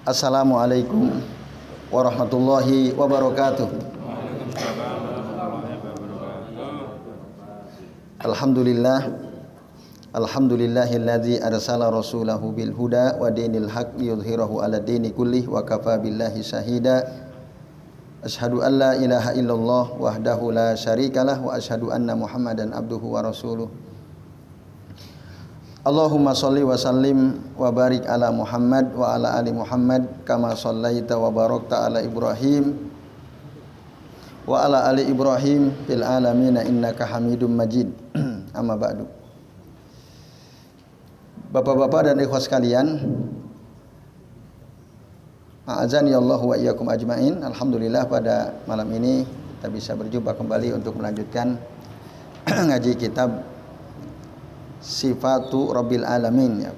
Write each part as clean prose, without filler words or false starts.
Assalamualaikum warahmatullahi wabarakatuh. Alhamdulillahilladzi arsala rasulahu bil huda wa dinil haqq yudhhirahu 'ala dini kullih wa kafa billahi syahida. Asyhadu an la ilaha illallah wahdahu la syarikalah wa asyhadu anna Muhammadan abduhu wa rasuluh. Allahumma sholli wa sallim wa barik ala Muhammad wa ala ali Muhammad kama shallaita wa barakta ala Ibrahim wa ala ali Ibrahim fil alamin innaka Hamidum Majid. Amma ba'du. Bapak-bapak dan ikhwas sekalian, a'azani Allah wa iyyakum ajmain. Alhamdulillah pada malam ini kita bisa berjumpa kembali untuk melanjutkan ngaji kitab Sifatu Rabbil Alamin ya.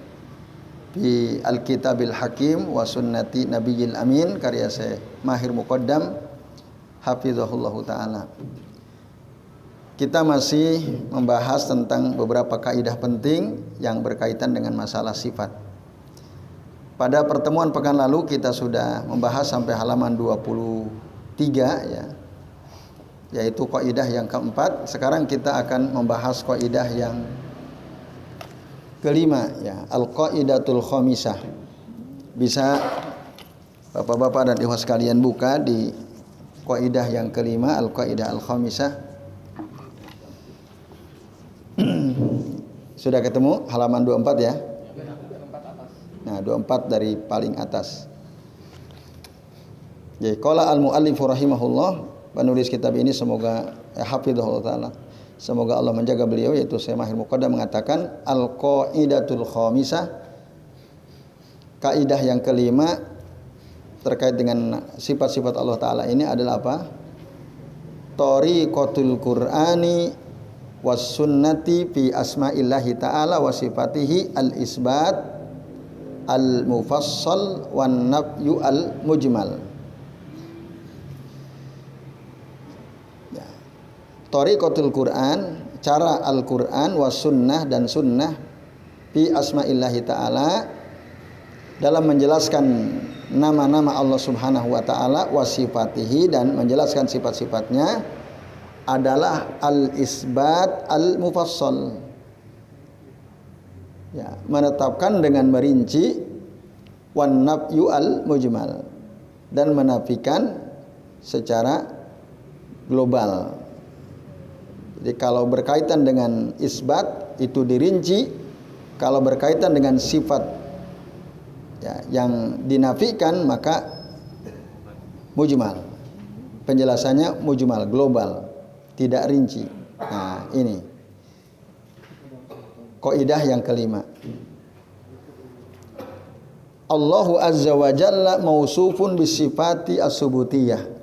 Fi Al-Kitabil Hakim wa Sunnati Nabiyil Amin karya Syekh Mahir Muqaddam hafizahullahu taala. Kita masih membahas tentang beberapa kaidah penting yang berkaitan dengan masalah sifat. Pada pertemuan pekan lalu kita sudah membahas sampai halaman 23 ya. Yaitu kaidah yang keempat. Sekarang kita akan membahas kaidah yang kelima ya, al-qaidatul khamisah. Bisa bapak-bapak dan ikhwas sekalian buka di kaidah yang kelima, al-qaidah al-khamisah. Sudah ketemu halaman 24 ya? Nah, 24 dari paling atas. Jadi qala al-muallif rahimahullah, penulis kitab ini semoga hafizahullah taala. Semoga Allah menjaga beliau, yaitu Syekh Mahir Muqaddam mengatakan al-qaidatul khamisah, kaidah yang kelima terkait dengan sifat-sifat Allah taala ini adalah apa? Tariqatul Qur'ani was sunnati fi asma'illahi ta'ala wa sifatihi al-isbat al-mufassal wan nafyu al-mujmal. Tariqatul Quran, cara Al-Quran was sunnah dan sunnah fi asma'illahi ta'ala, dalam menjelaskan nama-nama Allah subhanahu wa ta'ala, wasifatihi, dan menjelaskan sifat-sifatnya, adalah al-isbat al-mufassal ya, menetapkan dengan merinci, wan nafyu al-mujmal, dan menafikan secara global. Jadi kalau berkaitan dengan isbat itu dirinci, kalau berkaitan dengan sifat ya, yang dinafikan maka mujmal. Penjelasannya mujmal, global, tidak rinci. Nah, ini kaidah yang kelima. Allahu azza wa jalla mausufun bisifati as-subutiyah.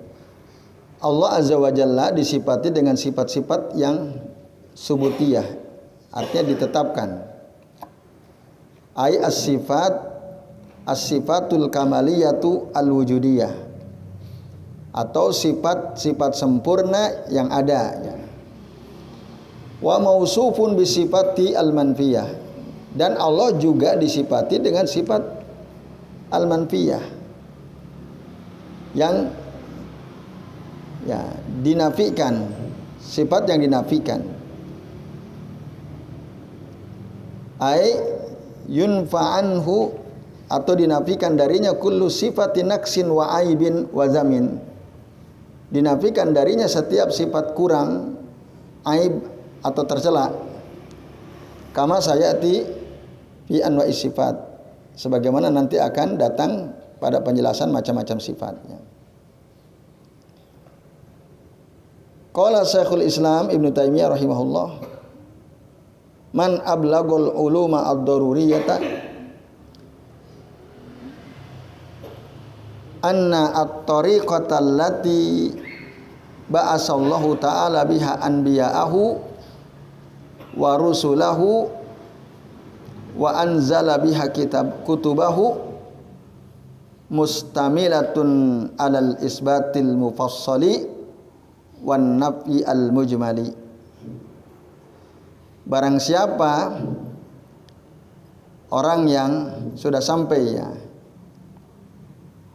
Allah azza wa jalla disifati dengan sifat-sifat yang subutiyah, artinya ditetapkan. Ai as-sifatul kamaliyatu al-wujudiyah, atau sifat-sifat sempurna yang ada ya. Wa mausufun bisifati al-manfiyah, dan Allah juga disifati dengan sifat al-manfiyah yang ya, dinafikan, sifat yang dinafikan. Ai yunfa'anhu, atau dinafikan darinya kullu sifatin naqsin wa aibin wa zamin. Dinafikan darinya setiap sifat kurang, aib atau tercela. Kama sayati fi anwa'i sifat, sebagaimana nanti akan datang pada penjelasan macam-macam sifatnya. Qala Syekhul Islam Ibnu Taimiyah rahimahullah, man ablagul uluma ad-daruriyata anna at-tariqata allati ba'asallahu ta'ala biha anbiya'ahu wa rusulahu wa anzala biha kutubahu mustamilatun alal isbatil mufassali wan naf'i al-mujmali. Barang siapa orang yang sudah sampai ya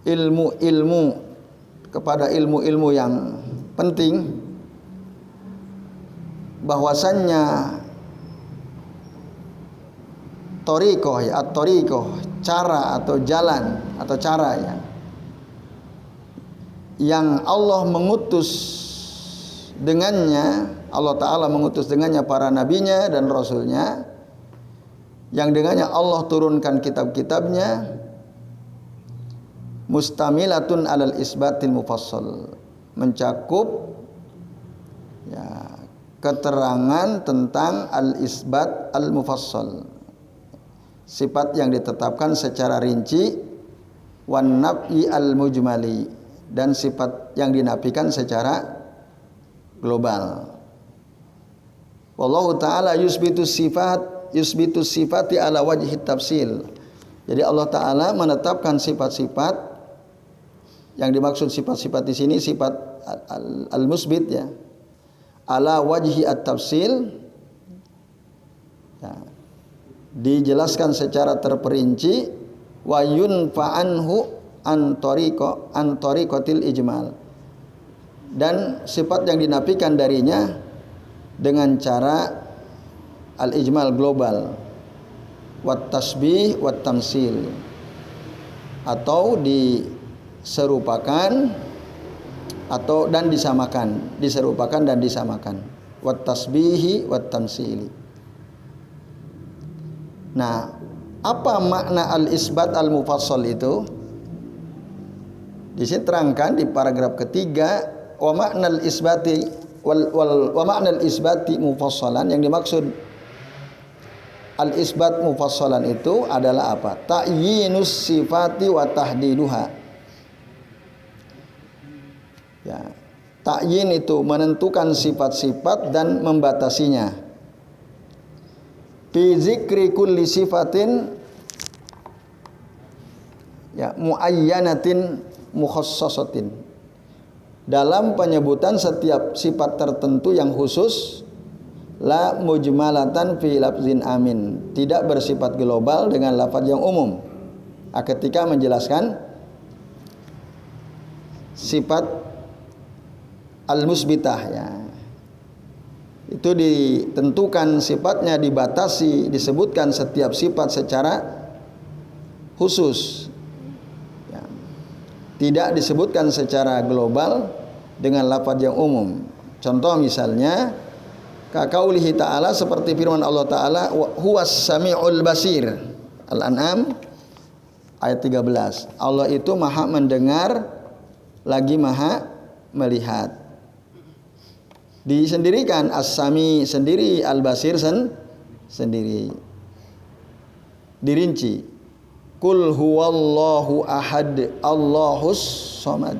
ilmu-ilmu kepada ilmu-ilmu yang penting, bahwasannya thariqah ya, at-thariqah, cara atau jalan atau cara ya, yang Allah mengutus dengannya, Allah Ta'ala mengutus dengannya para nabinya dan rasulnya, yang dengannya Allah turunkan kitab-kitabnya, mustamilatun alal isbatil mufassal, mencakup ya, keterangan tentang al-isbat al-mufassal, sifat yang ditetapkan secara rinci, wan nafyi al-mujmali, dan sifat yang dinafikan secara global. Wallahu ta'ala yusbitu sifati ala wajhi tafsil. Jadi Allah Ta'ala menetapkan sifat-sifat, yang dimaksud sifat-sifat di sini sifat al-musbit ya, ala wajhi at-tafsil ya, dijelaskan secara terperinci, wa yunfa'anhu an tariqatil ijmal, dan sifat yang dinafikan darinya dengan cara al-ijmal global, wat tasbih wat tamsil, atau diserupakan atau dan disamakan, diserupakan dan disamakan, wat tasbihi wat tamsili. Nah, apa makna al-isbat al-mufassal itu? Di sini terangkan di paragraf ketiga, wa ma'nal isbati wa ma'nal isbati mufassalan, yang dimaksud al-isbat mufassalan itu adalah apa? Ta'yinus sifati wa tahdiduha. Ya, ta'yin itu menentukan sifat-sifat dan membatasinya. Fi zikri kulli sifatin ya muayyanatin mukhassasatin, dalam penyebutan setiap sifat tertentu yang khusus, la mujmalatan fi lafzin amin, tidak bersifat global dengan lafaz yang umum. Ketika menjelaskan sifat al-musbitah ya, itu ditentukan sifatnya, dibatasi, disebutkan setiap sifat secara khusus, tidak disebutkan secara global dengan lafaz yang umum. Contoh misalnya kaqaulihi ta'ala, seperti firman Allah Ta'ala, huwas sami'ul basir, Al-An'am ayat 13. Allah itu maha mendengar lagi maha melihat. Disendirikan as-sami sendiri, al-basir sendiri. Dirinci, Qul huwallahu ahad Allahus somad.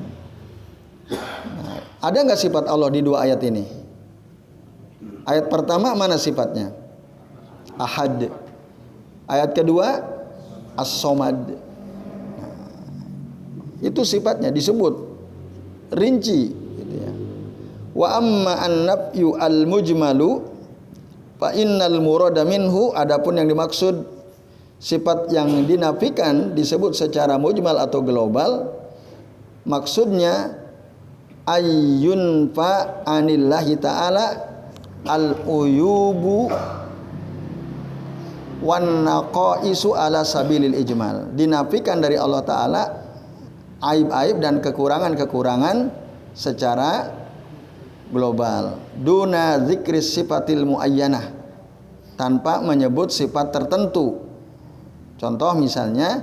Nah, ada nggak sifat Allah di dua ayat ini? Ayat pertama mana sifatnya? Ahad. Ayat kedua as-somad. Nah, itu sifatnya disebut rinci gitu ya. Wa amma an-nafyu al-mujmalu fa innal murada minhu, adapun yang dimaksud sifat yang dinafikan disebut secara mujmal atau global, maksudnya ayyun fa anillahi ta'ala al-uyubu wan naqaisu ala sabilil ijmal, dinafikan dari Allah Ta'ala aib-aib dan kekurangan-kekurangan secara global, duna zikri sifatil muayyanah, tanpa menyebut sifat tertentu. Contoh misalnya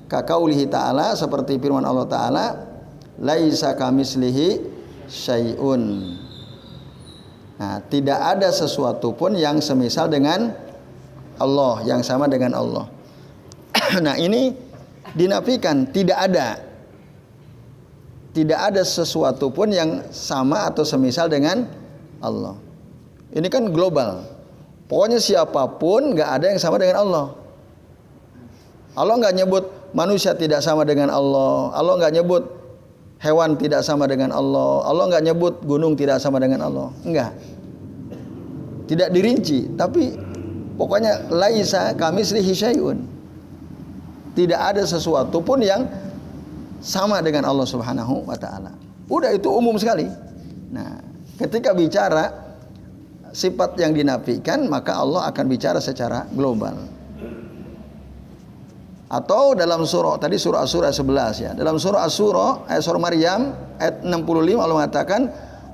kaqaulihi ta'ala, seperti firman Allah Ta'ala, laisa kamislihi syai'un. Nah, tidak ada sesuatu pun yang semisal dengan Allah, yang sama dengan Allah. Nah, ini dinafikan, tidak ada. Tidak ada sesuatu pun yang sama atau semisal dengan Allah. Ini kan global. Pokoknya siapapun nggak ada yang sama dengan Allah. Allah nggak nyebut manusia tidak sama dengan Allah. Allah nggak nyebut hewan tidak sama dengan Allah. Allah nggak nyebut gunung tidak sama dengan Allah. Enggak. Tidak dirinci. Tapi pokoknya laisa kamislihi syai'un. Tidak ada sesuatu pun yang sama dengan Allah Subhanahu wa taala. Udah, itu umum sekali. Nah, ketika bicara sifat yang dinafikan, maka Allah akan bicara secara global. Atau dalam surah tadi, surah Asy-Syura 11 ya. Dalam surah Asy-Syura ayat surah Maryam ayat 65 Allah mengatakan,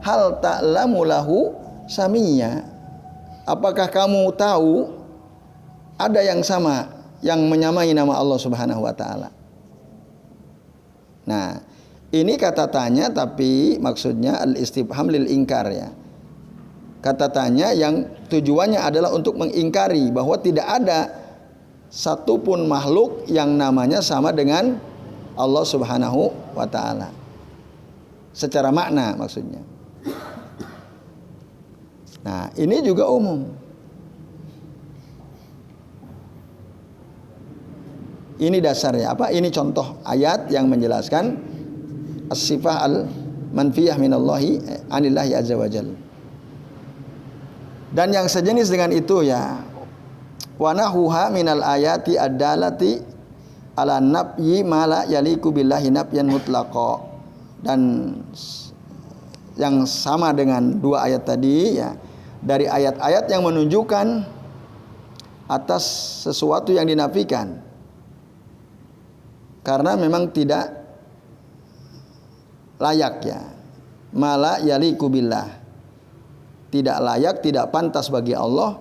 hal ta'lamu lahu samiyya. Apakah kamu tahu ada yang sama, yang menyamai nama Allah Subhanahu wa taala? Nah, ini kata tanya tapi maksudnya al-istifham lil ingkar ya. Kata tanya yang tujuannya adalah untuk mengingkari bahwa tidak ada satupun makhluk yang namanya sama dengan Allah Subhanahu wa taala. Secara makna maksudnya. Nah, ini juga umum. Ini dasarnya apa? Ini contoh ayat yang menjelaskan as-sifah al-manfiyah minallahi anillahi azza wajalla. Dan yang sejenis dengan itu ya, wa nahuha minal ayati ad-dalati ala nafyi ma la yaliku billahi nafyan mutlaqa. Dan yang sama dengan dua ayat tadi ya, dari ayat-ayat yang menunjukkan atas sesuatu yang dinafikan karena memang tidak layak ya, ma la yaliku billah, tidak layak, tidak pantas bagi Allah,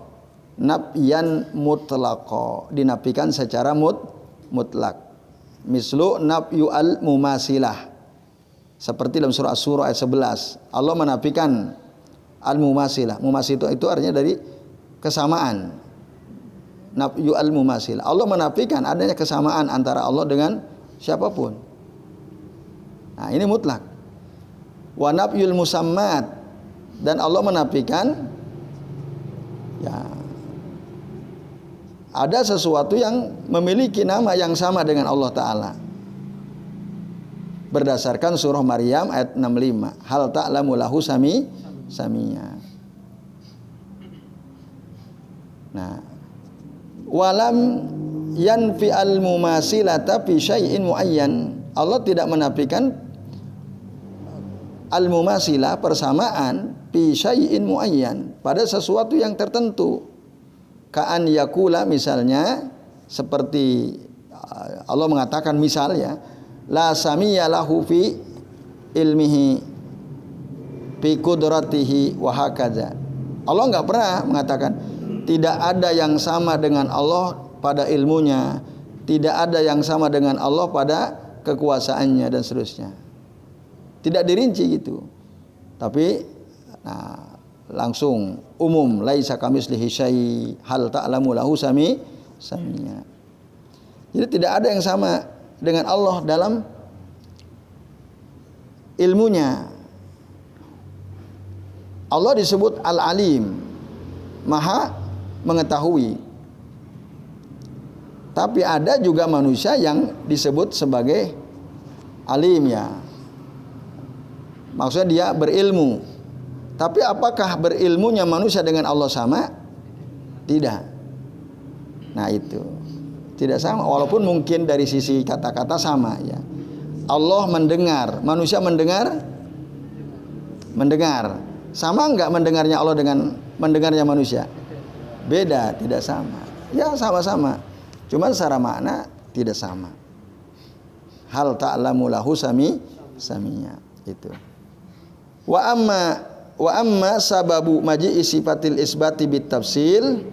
nafyan mutlaqo, dinafikan secara mutlak. Mislu nafyu al mumasilah, seperti dalam surah Asy-Syura ayat 11 Allah menafikan al mumasilah. Mumasil itu artinya dari kesamaan. Nafyu al mumasilah, Allah menafikan adanya kesamaan antara Allah dengan siapapun. Nah, ini mutlak. Wa nafyul musammat, dan Allah menafikan ya, ada sesuatu yang memiliki nama yang sama dengan Allah Ta'ala. Berdasarkan surah Maryam ayat 65. Hal ta'lamu lahu samiyya. Nah, walam yanfi al-mumasilata fi syai'in muayyan. Allah tidak menafikan al-mumasilah, persamaan, fi syai'in muayyan, pada sesuatu yang tertentu. Ka'an yakula, misalnya seperti Allah mengatakan misalnya la samiyya lahu fi ilmihi fi qudratihi wa hakaza. Allah enggak pernah mengatakan tidak ada yang sama dengan Allah pada ilmunya, tidak ada yang sama dengan Allah pada kekuasaannya dan seterusnya. Tidak dirinci gitu. Tapi langsung umum, laisa kamitslihi syai', hal ta'lamu lahu samiyya. Jadi tidak ada yang sama dengan Allah dalam ilmunya. Allah disebut Al-Alim, Maha mengetahui. Tapi ada juga manusia yang disebut sebagai alim ya. Maksudnya dia berilmu. Tapi apakah berilmunya manusia dengan Allah sama? Tidak. Nah itu. Tidak sama, walaupun mungkin dari sisi kata-kata sama ya. Allah mendengar, manusia mendengar? Mendengar. Sama enggak mendengarnya Allah dengan mendengarnya manusia? Beda, tidak sama. Ya sama-sama. Cuma secara makna tidak sama. Hal ta'lamu lahu samiyya. Itu. Wa amma sababu maji'i sifatil isbati bit tafsil.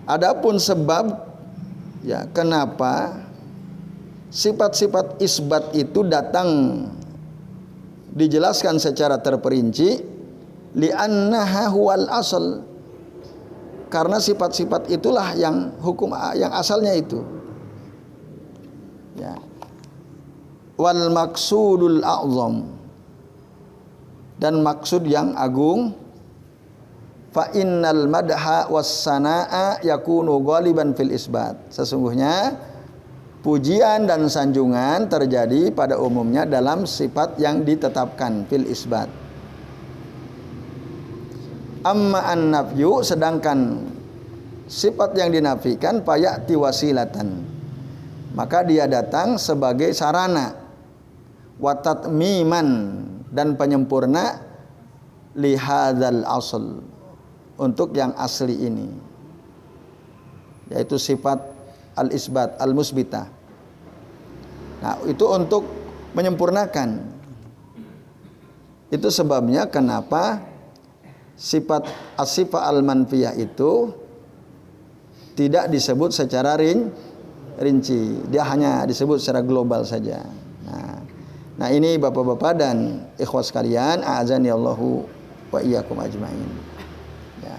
Adapun sebab ya kenapa sifat-sifat isbat itu datang dijelaskan secara terperinci, li'annaha huwal asal, karena sifat-sifat itulah yang hukum yang asalnya itu ya. Wal maksudul a'zam, dan maksud yang agung. Fa innal madha was sanaa yakunu ghaliban fil isbat. Sesungguhnya pujian dan sanjungan terjadi pada umumnya dalam sifat yang ditetapkan, fil isbat. Amma an-nafyu, sedangkan sifat yang dinafikan, fayati wasilatan, maka dia datang sebagai sarana wa tatmiman, dan penyempurna li hadzal asl, untuk yang asli ini, yaitu sifat al-isbat al-musbitah. Nah, itu untuk menyempurnakan. Itu sebabnya kenapa sifat as-sifat al-manfiyah itu tidak disebut secara rinci. Dia hanya disebut secara global saja. Nah, ini Bapak-bapak dan ikhwas sekalian, a'azani Allahu wa iyyakum ajmain. Ya.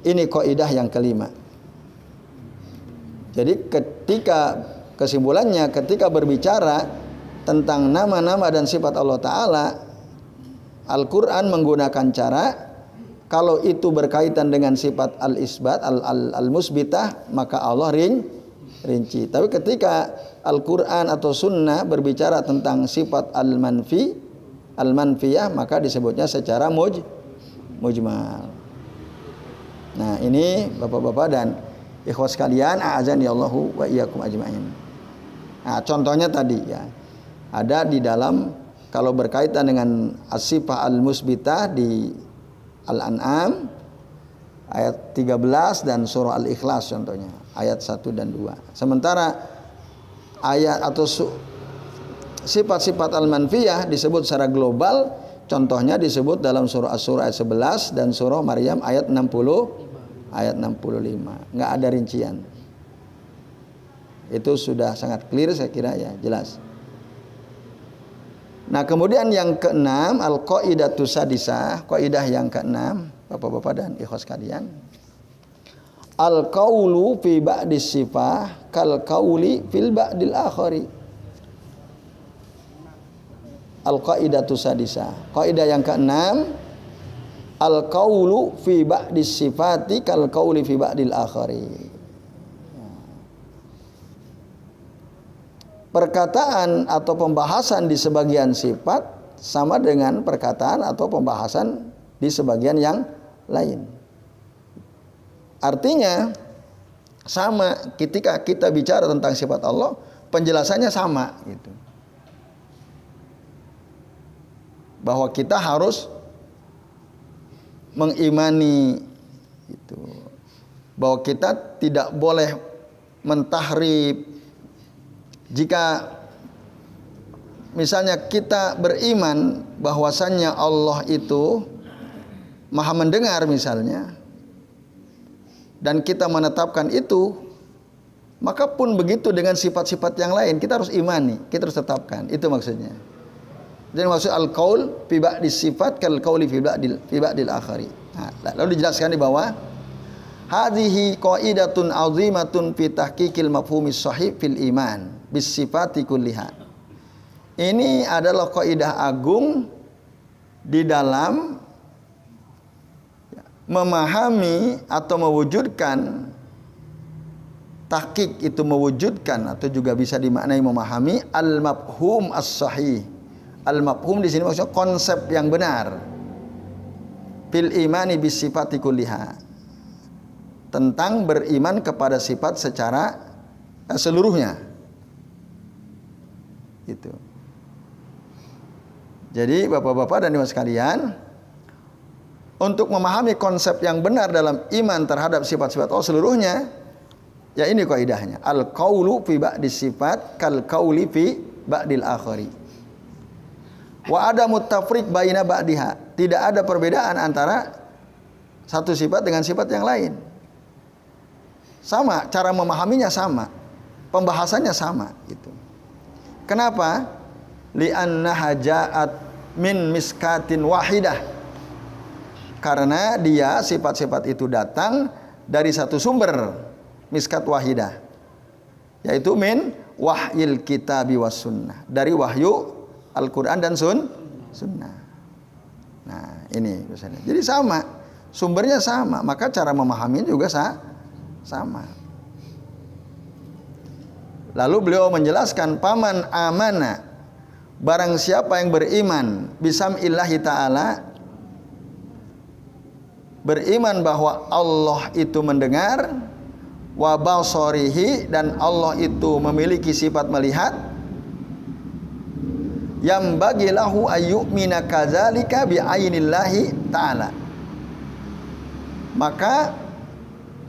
Ini kaidah yang kelima. Jadi kesimpulannya ketika berbicara tentang nama-nama dan sifat Allah Ta'ala, Al-Quran menggunakan cara, kalau itu berkaitan dengan sifat al-isbat, al-musbitah, maka Allah rinci. Tapi ketika Al-Quran atau Sunnah berbicara tentang sifat al-manfiyah, maka disebutnya secara mujmal. Nah, ini Bapak-bapak dan ikhwas sekalian, a'azani Allahu wa iyyakum ajmain. Nah, contohnya tadi ya, ada di dalam, kalau berkaitan dengan as-sifah al-musbitah di Al-An'am ayat 13 dan surah Al-Ikhlas contohnya, ayat 1 dan 2. Sementara ayat atau sifat-sifat al-manfiyah disebut secara global, contohnya disebut dalam surah Asy-Syura ayat 11 dan surah Maryam ayat 60 ayat 65. Enggak ada rincian. Itu sudah sangat clear saya kira ya, jelas. Nah, kemudian yang keenam, al-qaidatu sadisah, kaidah yang keenam, Bapak-bapak dan ikhwas sekalian. Al-qaulu fi ba'dis sifah kal qauli fil ba'dil akhari. Al-qaidatu sadisah. Kaidah yang keenam, al-qaulu fi ba'dis sifati kal qauli fi ba'dil akhari. Perkataan atau pembahasan di sebagian sifat sama dengan perkataan atau pembahasan di sebagian yang lain. Artinya sama, ketika kita bicara tentang sifat Allah, penjelasannya sama gitu. Bahwa kita harus mengimani itu, bahwa kita tidak boleh mentahrif. Jika misalnya kita beriman bahwasannya Allah itu Maha mendengar misalnya, dan kita menetapkan itu, maka pun begitu dengan sifat-sifat yang lain, kita harus imani, kita harus tetapkan. Itu maksudnya. Jadi maksud al-qaul fi ba'dis sifat kal qauli fi ba'dil akhari. Nah, lalu dijelaskan di bawah, hadhihi qaidatun 'azimatun fi tahqiqil mafhumis shahih fil iman bis sifati kulliha. Ini adalah kaidah agung di dalam memahami atau mewujudkan, tahqiq itu mewujudkan atau juga bisa dimaknai memahami al-mafhum as-sahih. Al-mafhum di sini maksudnya konsep yang benar. Fil imani bis sifati kulliha. Tentang beriman kepada sifat secara seluruhnya. Itu. Jadi Bapak-bapak dan ibu sekalian, untuk memahami konsep yang benar dalam iman terhadap sifat-sifat Allah seluruhnya, ya ini kaidahnya. Al-qaulu fi ba'dis sifat kal qauli fi ba'dil akhari. Wa adamut tafriq baina ba'diha. Tidak ada perbedaan antara satu sifat dengan sifat yang lain. Sama, cara memahaminya sama, pembahasannya sama gitu. Kenapa? Li'annaha ja'at min miskatin wahidah. Karena dia sifat-sifat itu datang dari satu sumber, miskat wahidah, yaitu min wahyil kitabi was sunnah, dari wahyu Al-Quran dan sunnah. Nah, ini misalnya. Jadi sama, sumbernya sama, maka cara memahaminya juga sama. Lalu beliau menjelaskan, paman amana, barang siapa yang beriman bisamillahi ta'ala, beriman bahwa Allah itu mendengar, wa basarihi, dan Allah itu memiliki sifat melihat, yang bagi lahu ayyumina kadzalika bi ainillahi ta'ala. Maka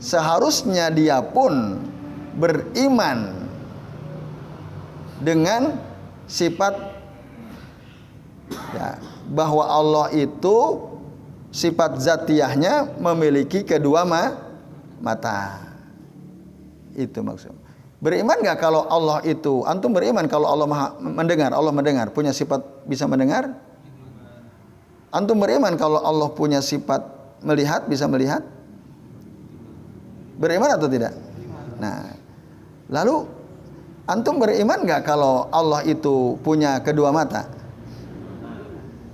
seharusnya dia pun beriman dengan sifat ya, bahwa Allah itu sifat zatiyahnya memiliki kedua mata. Itu maksud. Beriman nggak kalau Allah itu, antum beriman kalau Allah mendengar, Allah mendengar, punya sifat bisa mendengar? Antum beriman kalau Allah punya sifat melihat, bisa melihat? Beriman atau tidak? Nah, lalu antum beriman nggak kalau Allah itu punya kedua mata?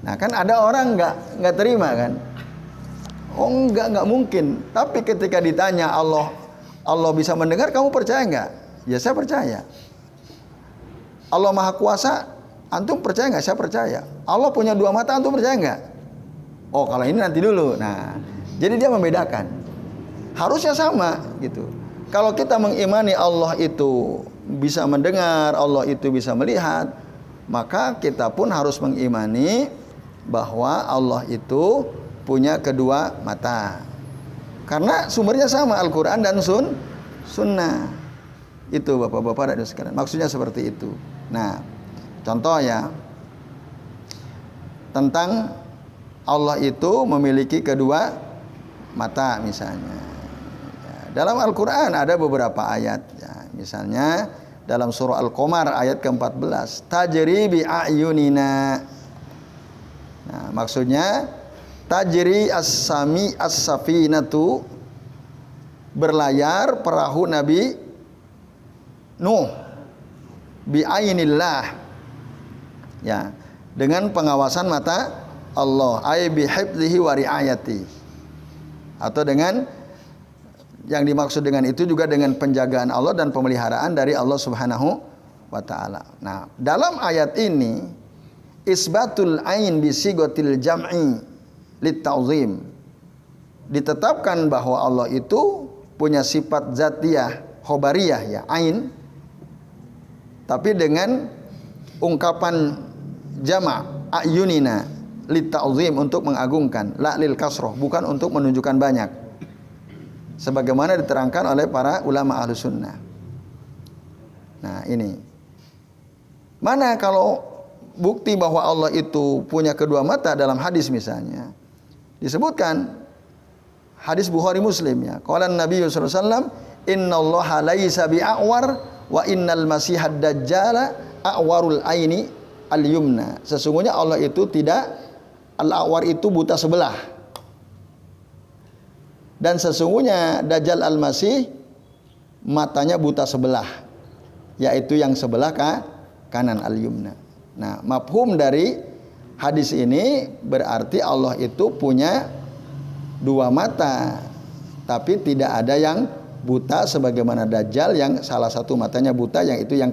Nah, kan ada orang nggak terima kan? Oh nggak mungkin. Tapi ketika ditanya Allah bisa mendengar, kamu percaya nggak? Ya saya percaya. Allah Maha Kuasa, antum percaya nggak? Saya percaya. Allah punya dua mata, antum percaya nggak? Oh kalau ini nanti dulu. Nah, jadi dia membedakan. Harusnya sama gitu. Kalau kita mengimani Allah itu bisa mendengar, Allah itu bisa melihat, maka kita pun harus mengimani bahwa Allah itu punya kedua mata. Karena sumbernya sama, Al-Quran dan Sunnah. Itu bapak-bapak dan sekalian. Maksudnya seperti itu. Nah, contoh ya, tentang Allah itu memiliki kedua mata misalnya. Ya, dalam Al-Quran ada beberapa ayat. Ya, misalnya dalam surah Al-Qamar ayat ke-14. Tajri bi a'yunina. Nah, maksudnya tajri as-sami as-safinatu, berlayar perahu Nabi Nuh bi ainillah, ya, dengan pengawasan mata Allah, ay bi hifdzihi wa riayati, atau dengan yang dimaksud dengan itu juga dengan penjagaan Allah dan pemeliharaan dari Allah Subhanahu wa taala. Nah, dalam ayat ini isbatul ain bi sigatil jam'i lit ta'zim, ditetapkan bahwa Allah itu punya sifat zatiyah khobariyah, ya, ain, tapi dengan ungkapan jama' ayunina lit ta'zim, untuk mengagungkan, la lil kasroh, bukan untuk menunjukkan banyak, sebagaimana diterangkan oleh para ulama ahlu sunnah. Nah ini, mana kalau bukti bahwa Allah itu punya kedua mata dalam hadis misalnya, disebutkan hadis Bukhari Muslim, ya, qala Nabi sallallahu alaihi wasallam, innallaha laisa bi'awar wa innal masihad dajjala a'warul aini al-yumna. Sesungguhnya Allah itu tidak, al-a'war itu buta sebelah, dan sesungguhnya Dajjal al-Masih matanya buta sebelah, yaitu yang sebelah kanan, al-yumna. Nah, mafhum dari hadis ini berarti Allah itu punya dua mata, tapi tidak ada yang buta sebagaimana Dajjal yang salah satu matanya buta, yang itu yang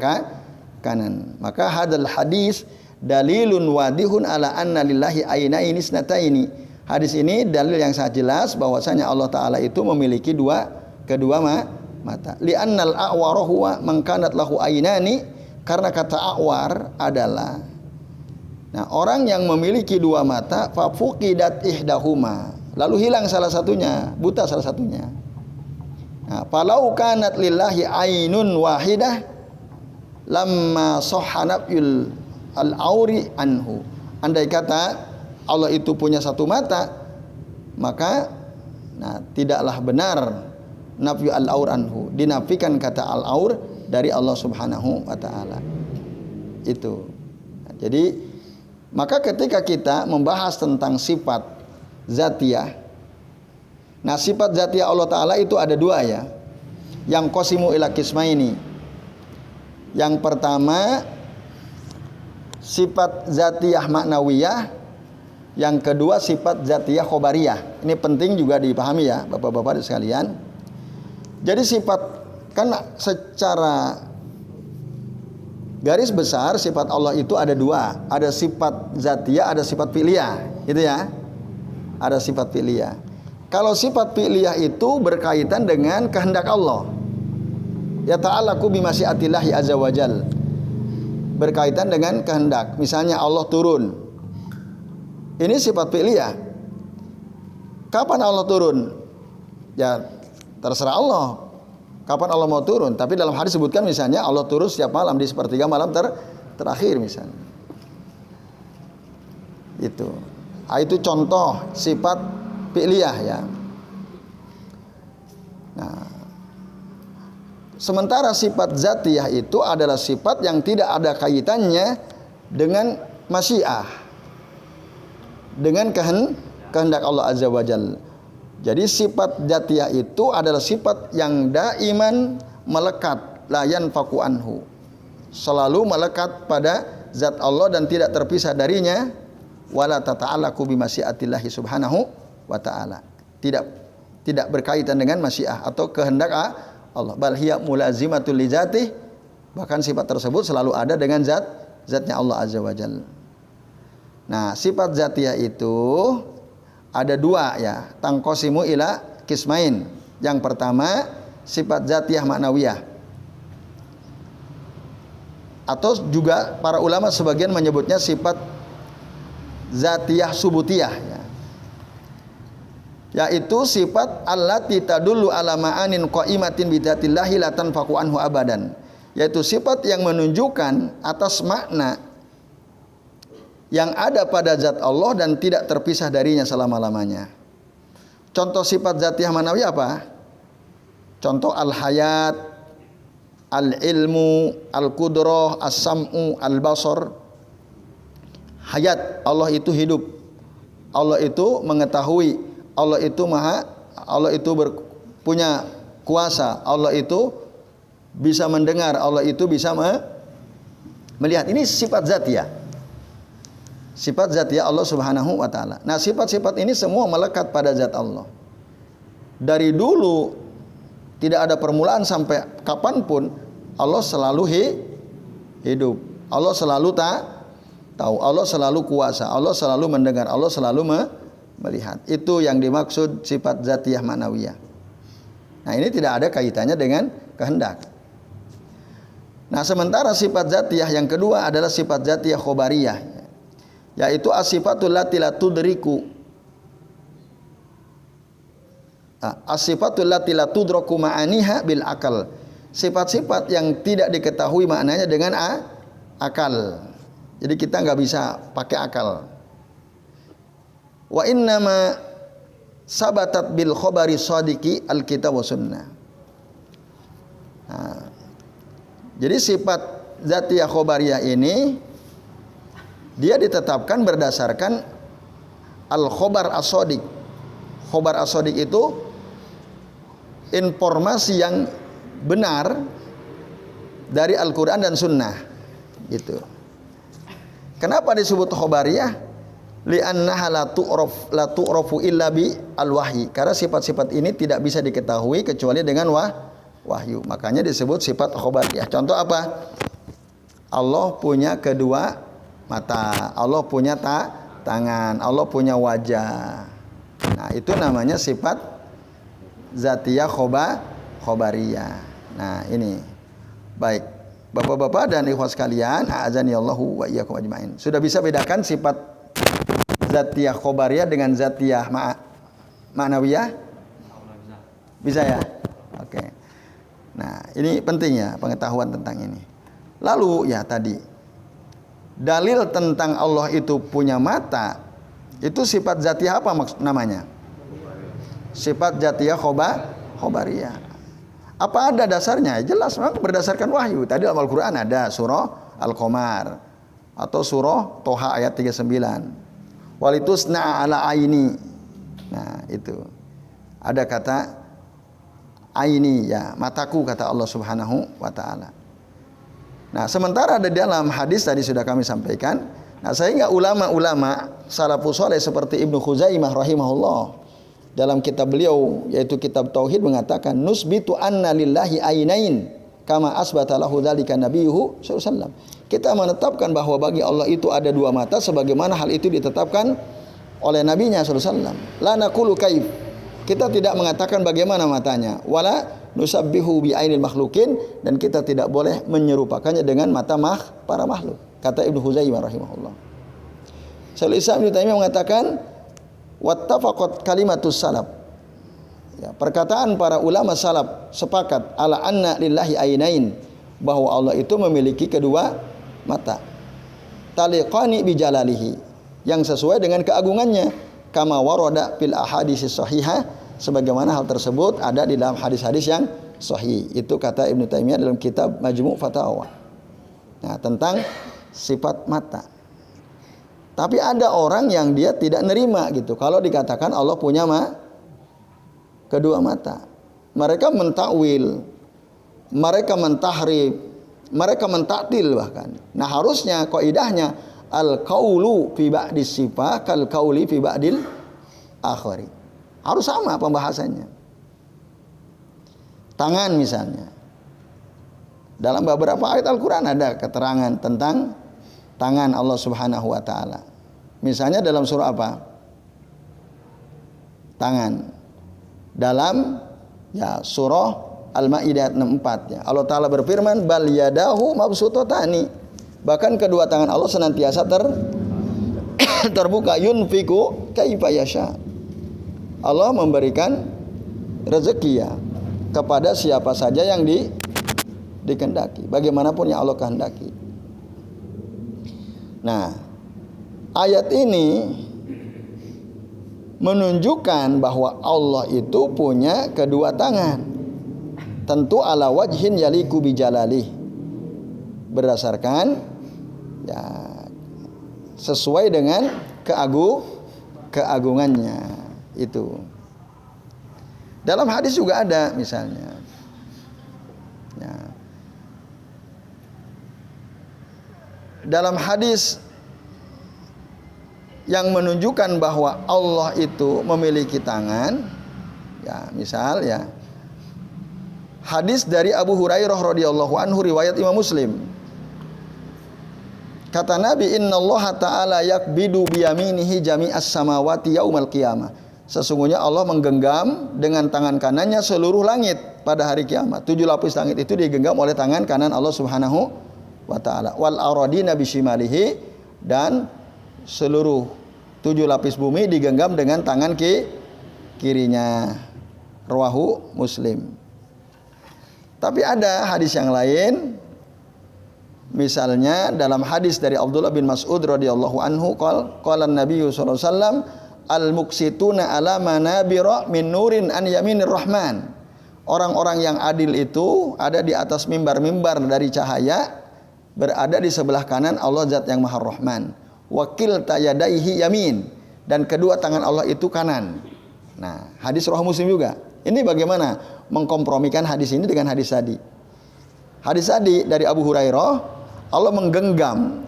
kanan. Maka hadal hadis dalilun wadihun ala anna lillahi ainaini isnataini. Hadis ini dalil yang sangat jelas bahwasanya Allah taala itu memiliki kedua mata. Li annal a'wara huwa man kanat lahu ainani, karena kata a'war adalah, nah, orang yang memiliki dua mata, fa fuqidat ihdahuma, lalu hilang salah satunya, buta salah satunya. Nah, falau kanat lillahi ainun wahidah lamma sahhanafil al-auri anhu. Andai kata Allah itu punya satu mata, maka tidaklah benar nafyu al-aur anhu, dinafikan kata al-aur dari Allah Subhanahu wa taala. Itu. Nah, jadi maka ketika kita membahas tentang sifat zatiyah, nah, sifat zatiyah Allah Ta'ala itu ada dua, ya, yang qasimu ila qismaini. Yang pertama sifat zatiyah maknawiyah, yang kedua sifat zatiyah khobariyah. Ini penting juga dipahami, ya, bapak-bapak sekalian. Jadi sifat, kan secara garis besar sifat Allah itu ada dua, ada sifat zatiyah, ada sifat fi'liyah, itu ya, ada sifat fi'liyah. Kalau sifat fi'liyah itu berkaitan dengan kehendak Allah. Ya ta'alaku bimasyiatillahi azza wajal. berkaitan dengan kehendak. Misalnya Allah turun. Ini sifat fi'liyah. Kapan Allah turun? Ya terserah Allah. Kapan Allah mau turun? Tapi dalam hadis disebutkan misalnya Allah turun setiap malam di sepertiga malam terakhir misalnya. Itu. Itu contoh sifat fi'liyah ya. Nah, sementara sifat zatiyah itu adalah sifat yang tidak ada kaitannya dengan masyiah, dengan kehendak Allah Azza wa Jalla. Jadi sifat zatiyah itu adalah sifat yang daiman melekat, la yanfaku anhu. Selalu melekat pada zat Allah dan tidak terpisah darinya, wala tata'allaqu bi masyiatillahi subhanahu wa ta'ala. Tidak berkaitan dengan masyiah atau kehendak Allah. Bal hiya mulazimatul li dzatih. Bahkan sifat tersebut selalu ada dengan zatnya Allah Azza wa Jalla. Nah, sifat zatiyah itu ada dua ya, tangqasimu ila kismain. Yang pertama sifat zatiyah maknawiyah, atau juga para ulama sebagian menyebutnya sifat zatiyah subutiyah ya. Yaitu sifat allati tadullu ala ma'anin qaimatin bi dzatillahi la tanfaku anhu abadan. Yaitu sifat yang menunjukkan atas makna yang ada pada zat Allah dan tidak terpisah darinya selama-lamanya. Contoh sifat zatiyah manawi apa? Contoh al-hayat, al-ilmu, al-qudrah, as-sam'u, al-basar. Hayat, Allah itu hidup. Allah itu mengetahui, Allah itu punya kuasa, Allah itu bisa mendengar, Allah itu bisa melihat. Ini sifat zatiyah. Sifat zatiyah Allah Subhanahu wa taala. Nah, sifat-sifat ini semua melekat pada zat Allah. Dari dulu tidak ada permulaan sampai kapanpun Allah selalu hidup. Allah selalu tahu, Allah selalu kuasa, Allah selalu mendengar, Allah selalu melihat. Itu yang dimaksud sifat zatiyah ma'nawiyah. Nah, ini tidak ada kaitannya dengan kehendak. Nah, sementara sifat zatiyah yang kedua adalah sifat zatiyah khobariyah, yaitu as-sifatul lati la tudriku. As-sifatul lati la tudraku ma'aniha bil akal. Sifat-sifat yang tidak diketahui maknanya dengan akal. Jadi kita nggak bisa pakai akal. Wa innama sabatat bil khabari shadiqi alkitab wa sunnah. Nah, jadi sifat zatiyah khobariyah ini dia ditetapkan berdasarkan al-khobar as-shadiq. Khobar as-shadiq itu informasi yang benar dari Al-Quran dan Sunnah. Gitu. Kenapa disebut khobariyah? Li'annaha la tu'rafu illa bi al-wahyi. Karena sifat-sifat ini tidak bisa diketahui kecuali dengan wahyu. Makanya disebut sifat khobariyah. Contoh apa? Allah punya kedua mata, Allah punya tangan, Allah punya wajah. Nah, itu namanya sifat zatiyah khobariyah. Nah, ini. Baik. Bapak-bapak dan ikhwas sekalian, a'azanillahu wa iyyakum ajmain. Sudah bisa bedakan sifat zatiyah khobariyah dengan zatiyah ma'nawiyah? Bisa ya? Oke. Nah, ini penting ya pengetahuan tentang ini. Lalu ya tadi dalil tentang Allah itu punya mata, itu sifat zatiyah apa namanya? Sifat zatiyah khobariyah. Apa ada dasarnya? Jelas, memang berdasarkan wahyu. Tadi dalam Al-Quran ada surah Al-Qamar atau surah Toha ayat 39. Walitusna ala aini. Nah, itu. Ada kata aini ya, mataku kata Allah Subhanahu wa taala. Nah, sementara ada dalam hadis tadi sudah kami sampaikan. Nah, sehingga ulama-ulama salafus saleh seperti Ibnu Khuzaimah rahimahullah dalam kitab beliau yaitu kitab Tauhid mengatakan nusbitu anna lillahi ainain kama asbata lahu dzalika nabiyuhu sallallahu alaihi wasallam. Kita menetapkan bahwa bagi Allah itu ada dua mata sebagaimana hal itu ditetapkan oleh nabinya sallallahu alaihi wasallam. La naqulu kaif. Kita tidak mengatakan bagaimana matanya, wala nusabbihu bi ainil makhlukin, dan kita tidak boleh menyerupakannya dengan mata para makhluk. Kata Ibnu Huzaimah rahimahullah. Syaikhul Islam Ibnu Taimiyah mengatakan wattafaqat kalimatus salaf. Ya, perkataan para ulama salaf sepakat ala anna lillahi ainain, bahwa Allah itu memiliki kedua mata. Taliqani bi jalalihi, yang sesuai dengan keagungannya, kama warada fil ahaditsis shahihah, sebagaimana hal tersebut ada di dalam hadis-hadis yang sahih. Itu kata Ibnu Taimiyah dalam kitab Majmu' Fatawa. Nah, tentang sifat mata. Tapi ada orang yang dia tidak nerima gitu kalau dikatakan Allah punya kedua mata. Mereka mentakwil, mereka mentahrif, mereka mentaktil bahkan. Nah, harusnya kaidahnya al-qaulu fi ba'dis sifat kal qauli fi ba'dil akhari. Harus sama pembahasannya. Tangan misalnya. Dalam beberapa ayat Al-Qur'an ada keterangan tentang tangan Allah Subhanahu wa taala. Misalnya dalam surah apa? Tangan. Dalam surah Al-Maidah 64 ya. Allah taala berfirman bal yadahu mabsutatani. Bahkan kedua tangan Allah senantiasa terbuka, yunfiku kaifa yasha. Allah memberikan rezeki ya kepada siapa saja yang dikehendaki, bagaimanapun yang Allah kehendaki. Nah, ayat ini menunjukkan bahwa Allah itu punya kedua tangan. Tentu ala wajhin yaliku bijalalih. Berdasarkan ya sesuai dengan keagungannya itu. Dalam hadis juga ada misalnya. Ya. Dalam hadis yang menunjukkan bahwa Allah itu memiliki tangan, ya misal ya hadis dari Abu Hurairah radhiyallahu anhu riwayat Imam Muslim. Kata Nabi, innallaha ta'ala yakbidu biyaminihi jami'as samawati yaumal qiyamah. Sesungguhnya Allah menggenggam dengan tangan kanannya seluruh langit pada hari kiamat. 7 lapis langit itu digenggam oleh tangan kanan Allah Subhanahu wa taala. Wal aradina bisyimalihi, dan seluruh 7 lapis bumi digenggam dengan tangan kirinya. Rawahu Muslim. Tapi ada hadis yang lain. Misalnya dalam hadis dari Abdullah bin Mas'ud radhiyallahu anhu qala Nabi sallallahu alaihi wasallam al-muqsituna ala manabira min nurin an yaminir rahman. Orang-orang yang adil itu ada di atas mimbar-mimbar dari cahaya, berada di sebelah kanan Allah Zat yang Maha Rahman. Wakil tayadaihi yamin, dan kedua tangan Allah itu kanan. Nah, hadis Sahih Muslim juga. Ini bagaimana mengkompromikan hadis ini dengan hadis tadi. Hadis tadi dari Abu Hurairah, Allah menggenggam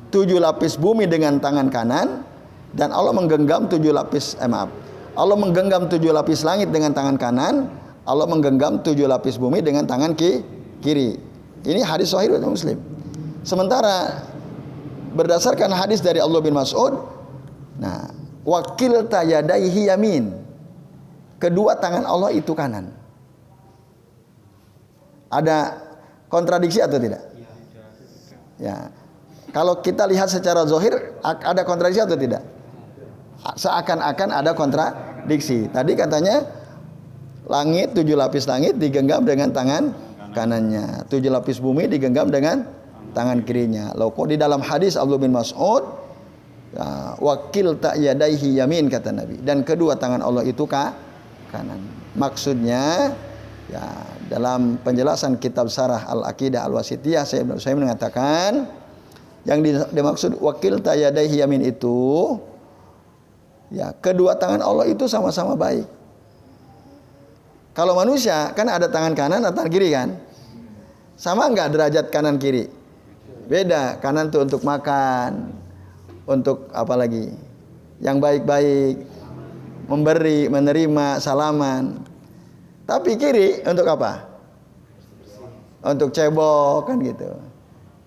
7 lapis bumi dengan tangan kanan, dan Allah menggenggam 7 lapis Allah menggenggam 7 lapis langit dengan tangan kanan, Allah menggenggam 7 lapis bumi dengan tangan kiri. Ini hadis sahih riwayat Muslim. Sementara berdasarkan hadis dari Abdullah bin Mas'ud, nah, wakil tayadaihi yamin, kedua tangan Allah itu kanan. Ada kontradiksi atau tidak? Ya. Kalau kita lihat secara zahir, ada kontradiksi atau tidak? Seakan-akan ada kontradiksi. Tadi katanya langit, 7 lapis langit digenggam dengan tangan kanannya, 7 lapis bumi digenggam dengan tangan kirinya. Lalu kok di dalam hadis Abdullah bin Mas'ud, ya, wakil ta'yadaihi yamin, kata Nabi, dan kedua tangan Allah itu kanan. Maksudnya ya, dalam penjelasan kitab Syarah Al-Aqidah Al-Wasithiyah, saya mengatakan yang dimaksud wakil ta'yadaihi yamin itu ya, kedua tangan Allah itu sama-sama baik. Kalau manusia kan ada tangan kanan atau tangan kiri kan? Sama enggak derajat kanan kiri? Beda. Kanan itu untuk makan, untuk apa lagi? Yang baik-baik, memberi, menerima, salaman. Tapi kiri untuk apa? Untuk cebok kan gitu.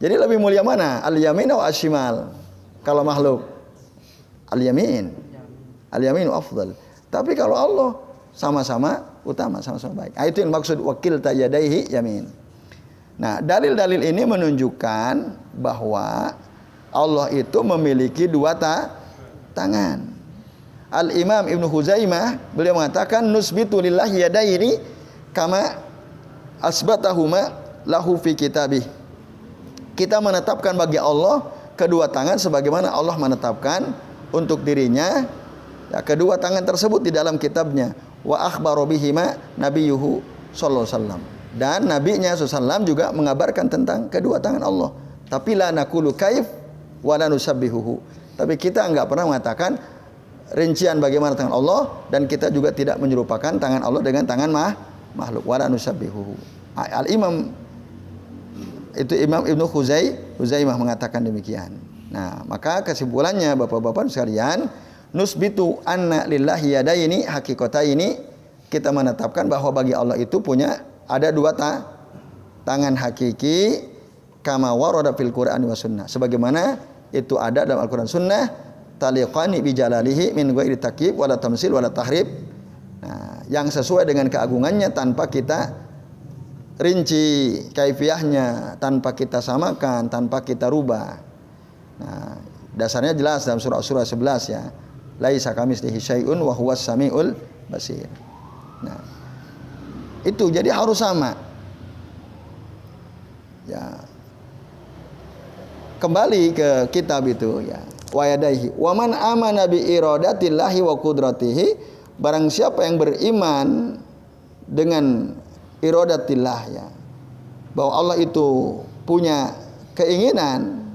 Jadi lebih mulia mana? Al-yamin atau ashimal? Kalau makhluk Al-yamin. Al-yamin afdal. Tapi kalau Allah sama-sama utama, sama-sama baik. Itu yang maksud wakil yadaihi yamin. Nah, dalil-dalil ini menunjukkan bahwa Allah itu memiliki dua tangan. Al-Imam Ibnu Huzaimah beliau mengatakan nusbitu lillahi yadaini kama asbatahuma lahu fi kitabih. Kita menetapkan bagi Allah kedua tangan sebagaimana Allah menetapkan untuk dirinya kedua tangan tersebut di dalam kitabnya. Wa akhbara bihima nabiyuhu sallallahu alaihi wasallam. Dan nabinya sallallahu juga mengabarkan tentang kedua tangan Allah. Tapi la naqulu kaif wa la nusabbihuhu. Tapi kita enggak pernah mengatakan rincian bagaimana tangan Allah, dan kita juga tidak menyerupakan tangan Allah dengan tangan makhluk. Wa la nusabbihuhu. Al-Imam itu Imam Ibnu Huzaimah mengatakan demikian. Nah, maka kesimpulannya Bapak-bapak sekalian, nusbitu anna lillahi yadaini haqiqataini, kita menetapkan bahwa bagi Allah itu punya ada dua tangan hakiki kama warada fil Qur'an wa sunnah, sebagaimana itu ada dalam Al-Qur'an Sunnah, taliqani bi jalalihi min ghairi takyib wala tamsil wala tahrib. Nah, yang sesuai dengan keagungannya tanpa kita rinci kaifiyahnya, tanpa kita samakan, tanpa kita rubah. Nah, dasarnya jelas dalam surah 11 ya. Laisa kamitslihi syai'un wa huwas samiul basir. Nah, itu jadi harus sama. Ya. Kembali ke kitab itu ya. Wa yadaihi wa man amana bi iradatillahi wa qudratihi, barang siapa yang beriman dengan iradatillah ya, bahwa Allah itu punya keinginan,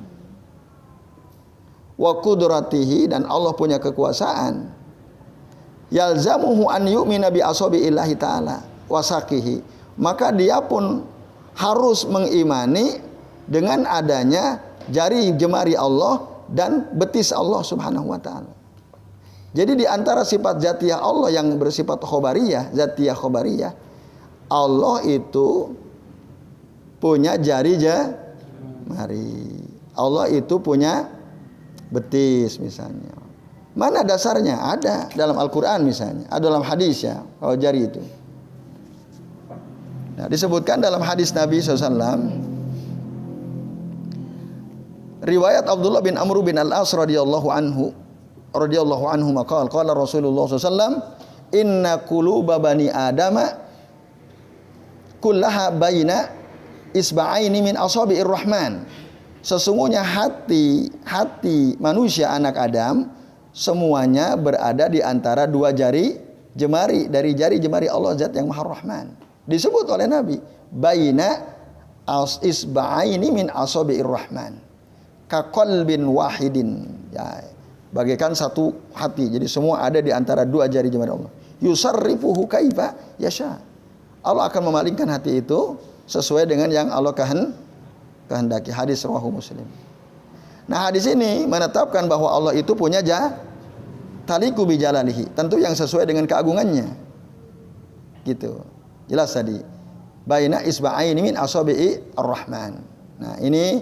wa qudratihi, dan Allah punya kekuasaan, yalzamuhu an yu'mina bi asabi'illahi ta'ala wa saqihi, maka dia pun harus mengimani dengan adanya jari jemari Allah dan betis Allah Subhanahu wa taala. Jadi di antara sifat zatiyah Allah yang bersifat khobariyah, zatiyah khobariyah, Allah itu punya jari jemari. Allah itu punya betis misalnya. Mana dasarnya? Ada dalam Al-Quran misalnya, ada dalam hadis ya, kalau jari itu. Nah, disebutkan dalam hadis Nabi SAW, riwayat Abdullah bin Amr bin Al-As radhiyallahu anhu maqal qala Rasulullah SAW, inna quluba bani adama kullaha baina isba'aini min asabi'ir rahman. Sesungguhnya hati manusia anak Adam semuanya berada di antara dua jari jemari dari jari jemari Allah Zat yang Maha Rahman. Disebut oleh Nabi baina isba'aini min asabi'ir rahman ka qalbin wahidin, ya, bagaikan satu hati. Jadi semua ada di antara dua jari jemari Allah. Yusarrifuhu kaifa yasha. Allah akan memalingkan hati itu sesuai dengan yang Allah kehendaki. Hadis riwayat Muslim. Nah, hadis ini menetapkan bahwa Allah itu punya taliku bi jalalihi, tentu yang sesuai dengan keagungannya. Gitu. Jelas tadi. Baina isba'aini min asabi'i ar-rahman. Nah, ini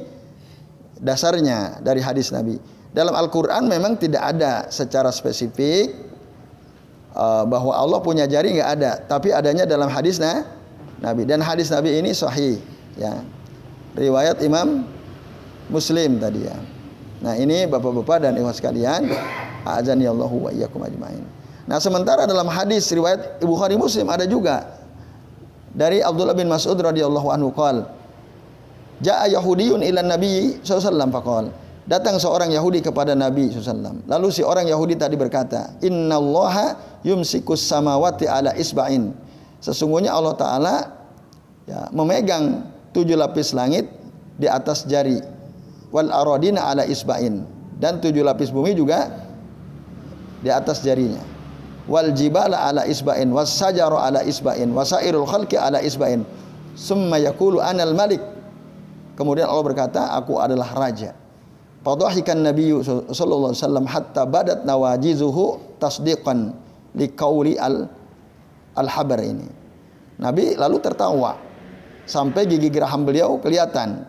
dasarnya dari hadis Nabi. Dalam Al-Qur'an memang tidak ada secara spesifik bahwa Allah punya jari, nggak ada, tapi adanya dalam hadis Nabi, dan hadis Nabi ini sahih ya, riwayat Imam Muslim tadi ya. Nah, ini bapak-bapak dan ikhwan sekalian, a'adzanillahu wa iyyakum ajmain. Nah, sementara dalam hadis riwayat Bukhari Muslim ada juga dari Abdullah bin Mas'ud radhiyallahu anhu qala, ja'a yahudiyun ila nabi sallallahu alaihi wasallam faqala, datang seorang Yahudi kepada Nabi SAW. Lalu si orang Yahudi tadi berkata, innallaha yumsikus samawati ala isba'in. Sesungguhnya Allah Ta'ala ya, memegang 7 lapis langit di atas jari. Wal aradina ala isba'in. Dan 7 lapis bumi juga di atas jarinya. Wal jibala ala isba'in. Was sajara ala isba'in. Wasairul khalqi ala isba'in. Summa yakulu anal malik. Kemudian Allah berkata, aku adalah raja. Fadhahikan Nabi sallallahu alaihi wasallam hatta badat nawajizuhu tasdiqan liqauli al-habar ini. Nabi lalu tertawa sampai gigi geraham beliau kelihatan.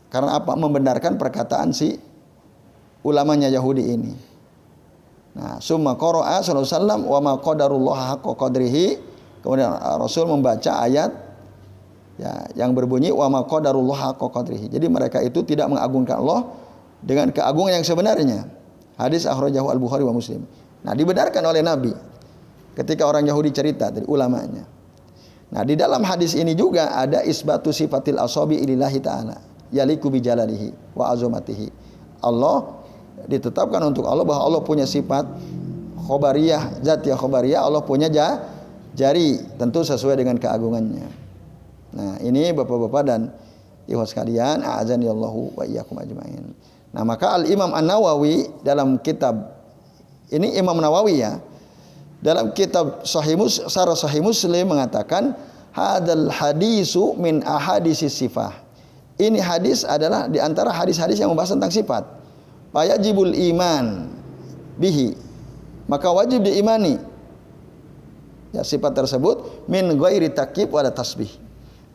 Karena apa? Membenarkan perkataan si ulamanya Yahudi ini. Nah, summa qara'a sallallahu alaihi wasallam wa ma qadarullah haqqa qadrihi. Kemudian Rasul membaca ayat ya yang berbunyi wa ma qadarullah haqqa qadrihi. Jadi mereka itu tidak mengagungkan Allah dengan keagungan yang sebenarnya. Hadis akhrajahu Al-Bukhari wa Muslim. Nah, dibenarkan oleh Nabi ketika orang Yahudi cerita dari ulamanya. Nah, di dalam hadis ini juga ada isbatu sifatil asabi lillahi ta'ala yaliku bi jalalihi wa azamatihi. Allah ditetapkan untuk Allah bahwa Allah punya sifat khobariyah, zatiyah khobariyah, Allah punya jari, tentu sesuai dengan keagungannya. Nah, ini Bapak-bapak dan Ibu sekalian, a'azanillahu wa iyyakum ajmain. Nah, maka Al-Imam An-Nawawi dalam kitab ini, Imam Nawawi ya, dalam kitab Syarah Sahih Muslim mengatakan hadal hadisu min ahadisis sifah. Ini hadis adalah di antara hadis-hadis yang membahas tentang sifat. Fayajibul iman bihi. Maka wajib diimani ya sifat tersebut min ghairi takyif wala tasbih.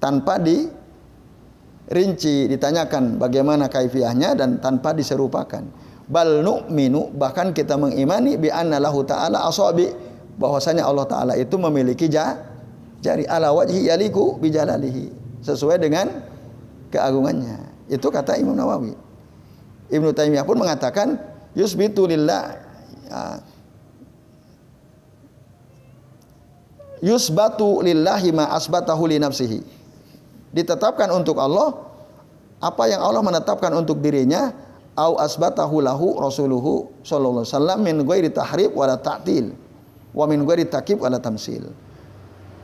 Tanpa dirinci, ditanyakan bagaimana kaifiyahnya dan tanpa diserupakan. Bal nu'minu, bahkan kita mengimani bi anna lahu ta'ala asabi, bahwasanya Allah Ta'ala itu memiliki jari ala wajhi yaliku bijalalihi, sesuai dengan keagungannya. Itu kata Imam Nawawi. Ibnu Taimiyah pun mengatakan yusbitu lillah yusbatu lillahi ma asbatahu li nafsihi. Ditetapkan untuk Allah apa yang Allah menetapkan untuk dirinya, au asbatahu lahu rasuluhu sallallahu alaihi wasallam min ghairi tahrif wala ta'til wa min ghairi takyif wala tamsil.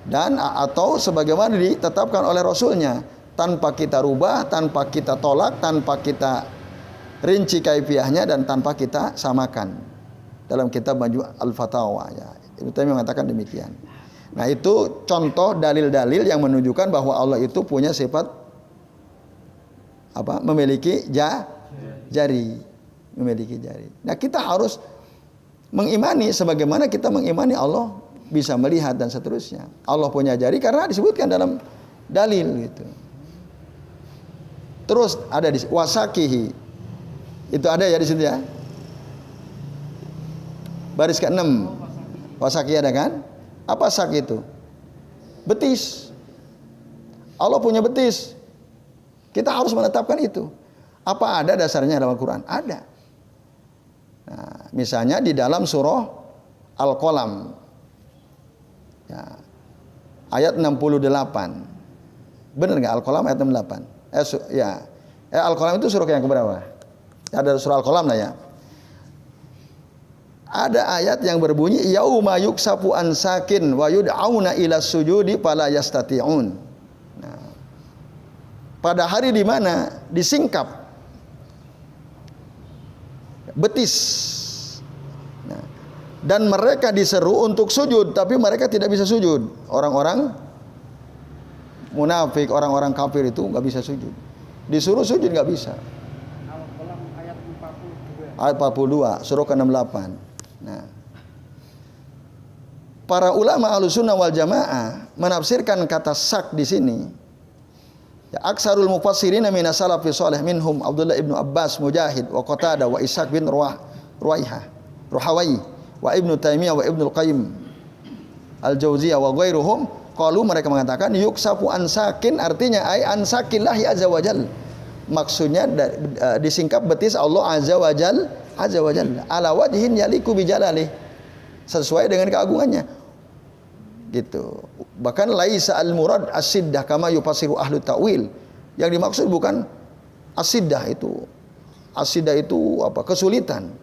Dan atau sebagaimana ditetapkan oleh Rasulnya, tanpa kita rubah, tanpa kita tolak, tanpa kita rinci kaifiyahnya, dan tanpa kita samakan. Dalam kitab Majmu' Al-Fatawa ya, Ibnu Taimiyah mengatakan demikian. Nah, itu contoh dalil-dalil yang menunjukkan bahwa Allah itu punya sifat apa? Memiliki jari, memiliki jari. Nah, kita harus mengimani sebagaimana kita mengimani Allah bisa melihat dan seterusnya. Allah punya jari karena disebutkan dalam dalil gitu. Terus ada di wasakihi. Itu ada ya di situ ya. Baris ke-6. Wasaki ada kan? Apa sak itu? Betis. Allah punya betis. Kita harus menetapkan itu. Apa ada dasarnya dalam Al-Quran? Ada. Nah, misalnya di dalam surah Al-Qalam ya, ayat 68. Benar nggak Al-Qalam ayat 68? Al-Qalam itu surah yang keberapa? Ada surah Al-Qalam lah ya. Ada ayat yang berbunyi yauma yuksafu an sakin wa yud'auna ila sujudi fala yastati'un. Nah, pada hari di mana disingkap betis. Nah, dan mereka diseru untuk sujud tapi mereka tidak bisa sujud. Orang-orang munafik, orang-orang kafir itu nggak bisa sujud. Disuruh sujud nggak bisa. Al-Qalam ayat 42. Ayat 42, surah ke-68. Nah, para ulama Ahlussunnah wal Jamaah menafsirkan kata sak di sini. Ya, aksarul mufassirin minas salafi shalih minhum Abdullah ibnu Abbas, Mujahid, wa Qatadah, wa Ishaq bin Ruhawai, wa Ibnu Taimiyah, wa Ibnu Al-Qayyim Al-Jauziyah, wa ghairuhum qalu, mereka mengatakan yuksafu an sakin, artinya ay an sakillahi azza wajal. Maksudnya disingkap betis Allah azza wajal, ala wajhin yaliku bijalali, sesuai dengan keagungannya. Gitu. Bahkan laisa al-murad as-siddah kama yufasiru ahlu ta'wil. Yang dimaksud bukan as-siddah itu. As-siddah itu apa? Kesulitan.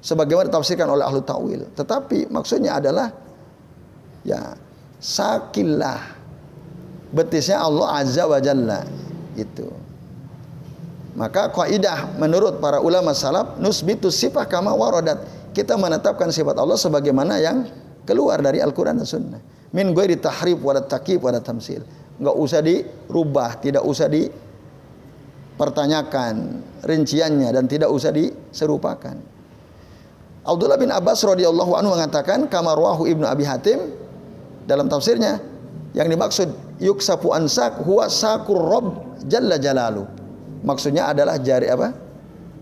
Sebagaimana ditafsirkan oleh ahlu ta'wil. Tetapi maksudnya adalah ya sakillah, betisnya Allah azza wa jalla itu. Maka kaidah menurut para ulama salaf, nusbitus sifah kama waradat, kita menetapkan sifat Allah sebagaimana yang keluar dari Al-Quran dan Sunnah. Min ghairi tahrif wa takyif wa tamsil. Enggak usah dirubah, tidak usah dipertanyakan rinciannya, dan tidak usah diserupakan. Abdullah bin Abbas radhiyallahu anhu mengatakan kama rawahu Ibnu Abi Hatim dalam tafsirnya, yang dimaksud yuksafu ansak huwa sakur rabb jalla jalalu. Maksudnya adalah jari apa?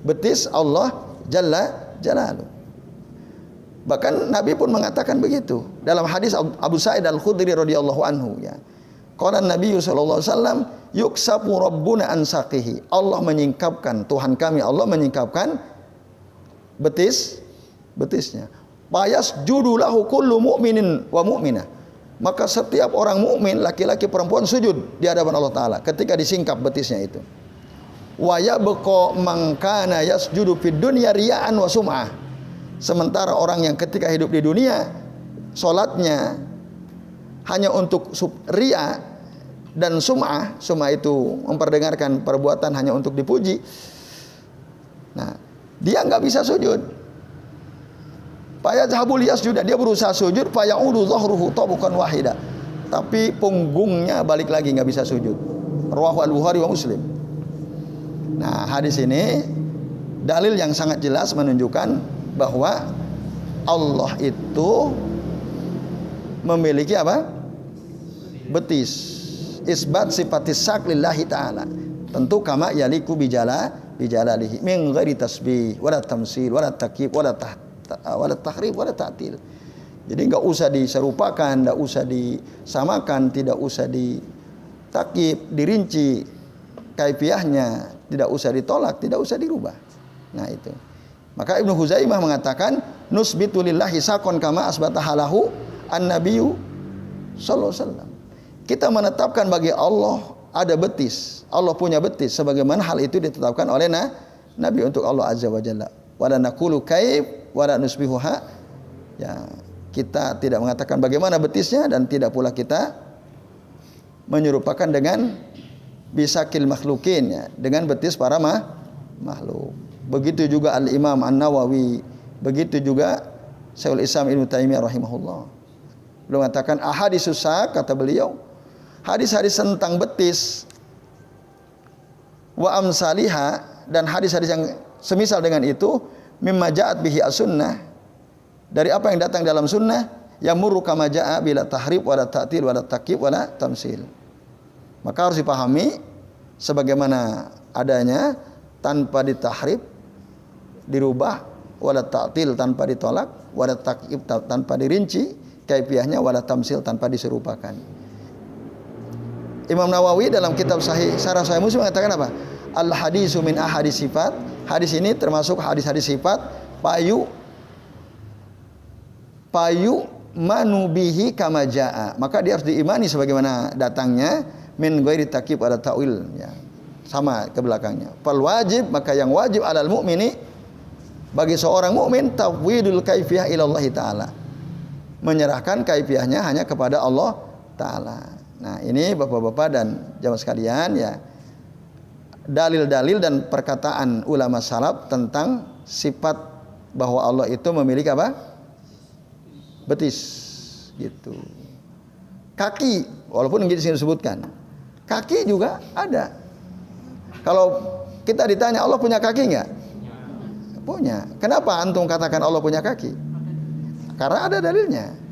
Betis Allah jalla jalalu. Bahkan Nabi pun mengatakan begitu dalam hadis Abu Sa'id Al-Khudri radhiyallahu anhu ya. Qala Nabi sallallahu alaihi wasallam yuksafu rabbuna an saqihi. Allah menyingkapkan, Tuhan kami Allah menyingkapkan betisnya. Fayasjudu lahu kullu mu'minin wa mu'minah. Maka setiap orang mukmin laki-laki perempuan sujud di hadapan Allah taala ketika disingkap betisnya itu. Wa yabqa man kana yasjudu fid dunya riya'an wa sum'ah. Sementara orang yang ketika hidup di dunia salatnya hanya untuk riya dan sum'ah itu memperdengarkan perbuatan hanya untuk dipuji. Nah, dia nggak bisa sujud. Fayadhhabul yasjuda, dia berusaha sujud, fayaudu dhahruhu tabukan wahida. Tapi punggungnya balik lagi nggak bisa sujud. Rawahu Al-Bukhari wa Muslim. Nah, hadis ini dalil yang sangat jelas menunjukkan bahwa Allah itu memiliki apa? Betis. Isbat sifatis sak lillahi ta'ala. Tentu kama yaliku bijalalihi min ghairi tasbih wala tamsil wala takyib wala tahrif wala ta'til. Jadi enggak usah diserupakan, enggak usah disamakan, tidak usah ditakyib, dirinci kaifiahnya, tidak usah ditolak, tidak usah dirubah. Nah itu. Maka Ibnu Huzaimah mengatakan nusbitu lillahi sakon kama asbatahalahu an-nabiyyu sallallahu alaihi wasallam. Kita menetapkan bagi Allah ada betis. Allah punya betis sebagaimana hal itu ditetapkan oleh Nabi untuk Allah azza wa jalla. Wala naqulu kaif wala nusbihuha. Ya, kita tidak mengatakan bagaimana betisnya dan tidak pula kita menyerupakan dengan bisakil makhlukin ya, dengan betis para makhluk. Begitu juga Al-Imam An-Nawawi, begitu juga Syekhul Islam Ibnu Taimiyah rahimahullah. Beliau mengatakan ahaditsus sak, kata beliau, hadis-hadis tentang betis wa amsaliha dan hadis-hadis yang semisal dengan itu mimma ja'at bihi as-sunnah, dari apa yang datang dalam sunnah, yamurru kama ja'a bila tahrif wala ta'til wala takyib wala tamsil. Maka harus dipahami sebagaimana adanya, tanpa ditahrif, dirubah, wala ta'til tanpa ditolak, wala takyib tanpa dirinci kaifiahnya, wala tamsil tanpa diserupakan. Imam Nawawi dalam kitab Syarah Sahih Muslim mengatakan apa? Al hadisu min ahadis sifat. Hadis ini termasuk hadis-hadis sifat payu manubihi kama jaa. Maka dia harus diimani sebagaimana datangnya, min ghairi takyib wala ta'wil ya. Sama ke belakangnya. Fal wajib, maka yang wajib alal mukmini, bagi seorang mukmin, tafwidul kaifiyah ila Allah taala. Menyerahkan kaifiahnya hanya kepada Allah taala. Nah, ini Bapak-bapak dan jamaah sekalian ya, dalil-dalil dan perkataan ulama salaf tentang sifat bahwa Allah itu memiliki apa? Betis gitu. Kaki, walaupun di sini disebutkan. Kaki juga ada. Kalau kita ditanya Allah punya kaki enggak? Punya. Kenapa antum katakan Allah punya kaki? Karena ada dalilnya.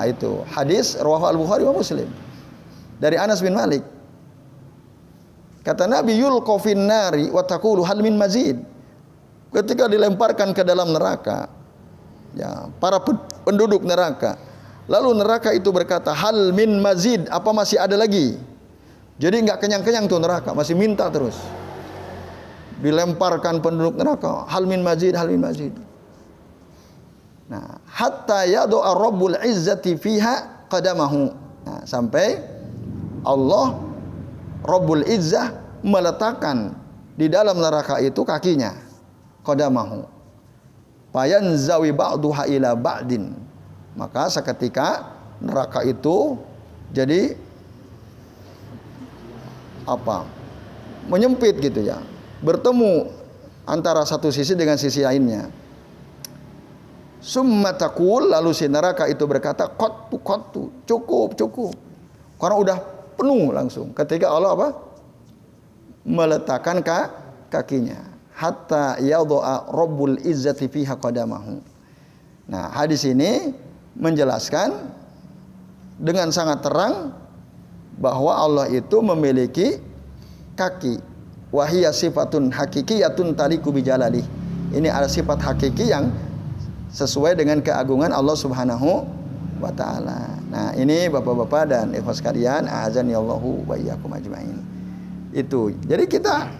Itu hadis rawahu Al-Bukhari wa Muslim dari Anas bin Malik. Kata Nabi, yulqa fin nari wa taqulu hal min mazid. Ketika dilemparkan ke dalam neraka, ya, para penduduk neraka, lalu neraka itu berkata, hal min mazid, apa masih ada lagi? Jadi enggak kenyang-kenyang tuh neraka, masih minta terus. Dilemparkan penduduk neraka, hal min mazid, hal min mazid. Nah, hatta yadu'a Rabbul Izzati fiha qadamahu. Nah, sampai Allah Rabbul Izzah meletakkan di dalam neraka itu kakinya, qadamahu. Fayanzawi ba'duha ila ba'din. Maka seketika neraka itu jadi apa? Menyempit gitu ya. Bertemu antara satu sisi dengan sisi lainnya. Summa taqul, lalu si neraka itu berkata, qattu, cukup. Karena udah penuh langsung. Ketika Allah apa? Meletakkan kakinya. Hatta yadha'a Rabbul Izzati fiha qadamahu. Nah, hadis ini menjelaskan dengan sangat terang bahwa Allah itu memiliki kaki. Wahiyya sifatun hakikiyatun taliku bijalalih. Ini ada sifat hakiki yang sesuai dengan keagungan Allah Subhanahu wa taala. Nah, ini Bapak-bapak dan ikhwas sekalian, a'azani Allahu wa iyyakum ajmain. Itu. Jadi kita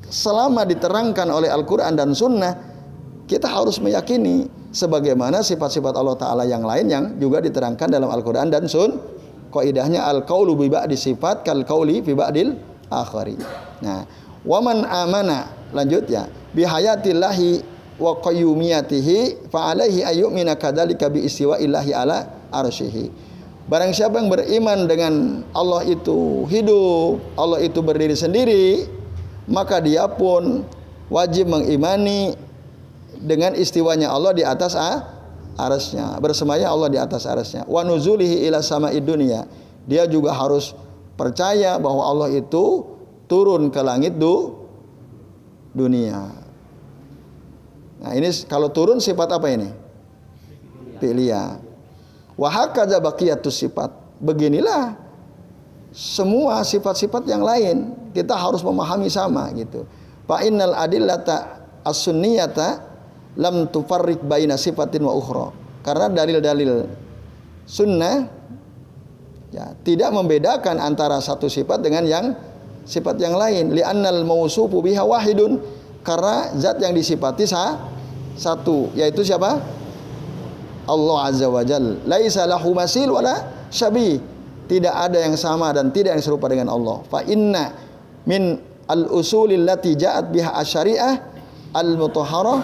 selama diterangkan oleh Al-Qur'an dan Sunnah, kita harus meyakini sebagaimana sifat-sifat Allah taala yang lain yang juga diterangkan dalam Al-Qur'an dan Sunnah. Qaidahnya al-qaulu bi ba'di sifat kal qauli fi ba'dil akhari. Nah, waman amana, lanjut ya, bi hayatillahi wa qayyumiyatihi fa alaihi ayyumina kadzalika bi istiwa'illahi ala arsyihi. Barang siapa yang beriman dengan Allah itu hidup, Allah itu berdiri sendiri, maka dia pun wajib mengimani dengan istiwanya Allah di atas arasnya, bersemayam Allah di atas arasnya. Wa nuzulihi ila sama'id dunya. Dia juga harus percaya bahwa Allah itu turun ke langit dunia. Nah, ini kalau turun sifat apa ini? Fi'liyah. Wa hakadza baqiyatus sifat. Beginilah semua sifat-sifat yang lain kita harus memahami sama gitu. Fa innal adillata as-sunniyata lam tufarriq baina sifatin wa ukhra. Karena dalil-dalil sunnah ya tidak membedakan antara satu sifat dengan yang sifat yang lain. Li'annal mausufu biha wahidun. Karena zat yang disifati satu, yaitu siapa? Allah Azza wa Jalla. Laisa lahu masil wala syabih. Tidak ada yang sama dan tidak yang serupa dengan Allah. Fa inna min al-usulil lati ja'at biha asy-syari'ah al-mutahharah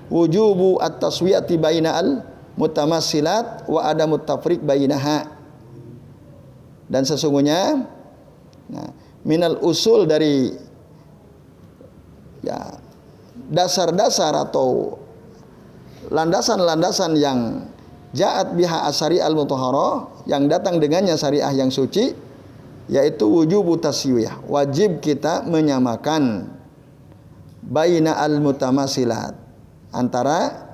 wujubu at-taswiyati baina al-mutamassilat wa adamut tafriq bainaha. Dan sesungguhnya minal usul dari ya dasar-dasar atau landasan-landasan yang ja'at biha asyari al-mutahharah, yang datang dengannya syariah yang suci, yaitu wujubu tasyiyah, wajib kita menyamakan baina al-mutamasilat, antara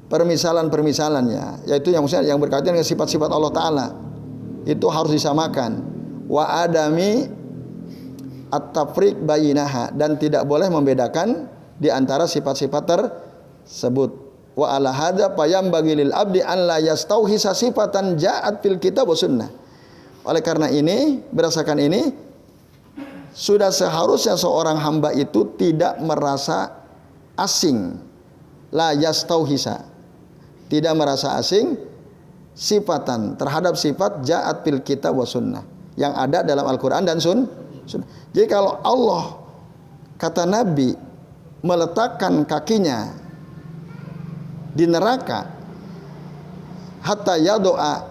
permisalan-permisalannya, yaitu yang maksudnya yang berkaitan dengan sifat-sifat Allah taala, itu harus disamakan. Wa adami at-tafriq bainaha, dan tidak boleh membedakan di antara sifat-sifat tersebut. Wa ala hadza fayambaghi lil abdi an la yastauhisa sifatan ja'at fil kitab wa sunnah. Oleh karena ini, berdasarkan ini, sudah seharusnya seorang hamba itu tidak merasa asing. La yastauhisa, tidak merasa asing sifatan terhadap sifat ja'at fil kitab wa sunnah yang ada dalam Al-Qur'an dan sunnah. Jadi kalau Allah, kata Nabi, meletakkan kakinya di neraka hatta yadu'a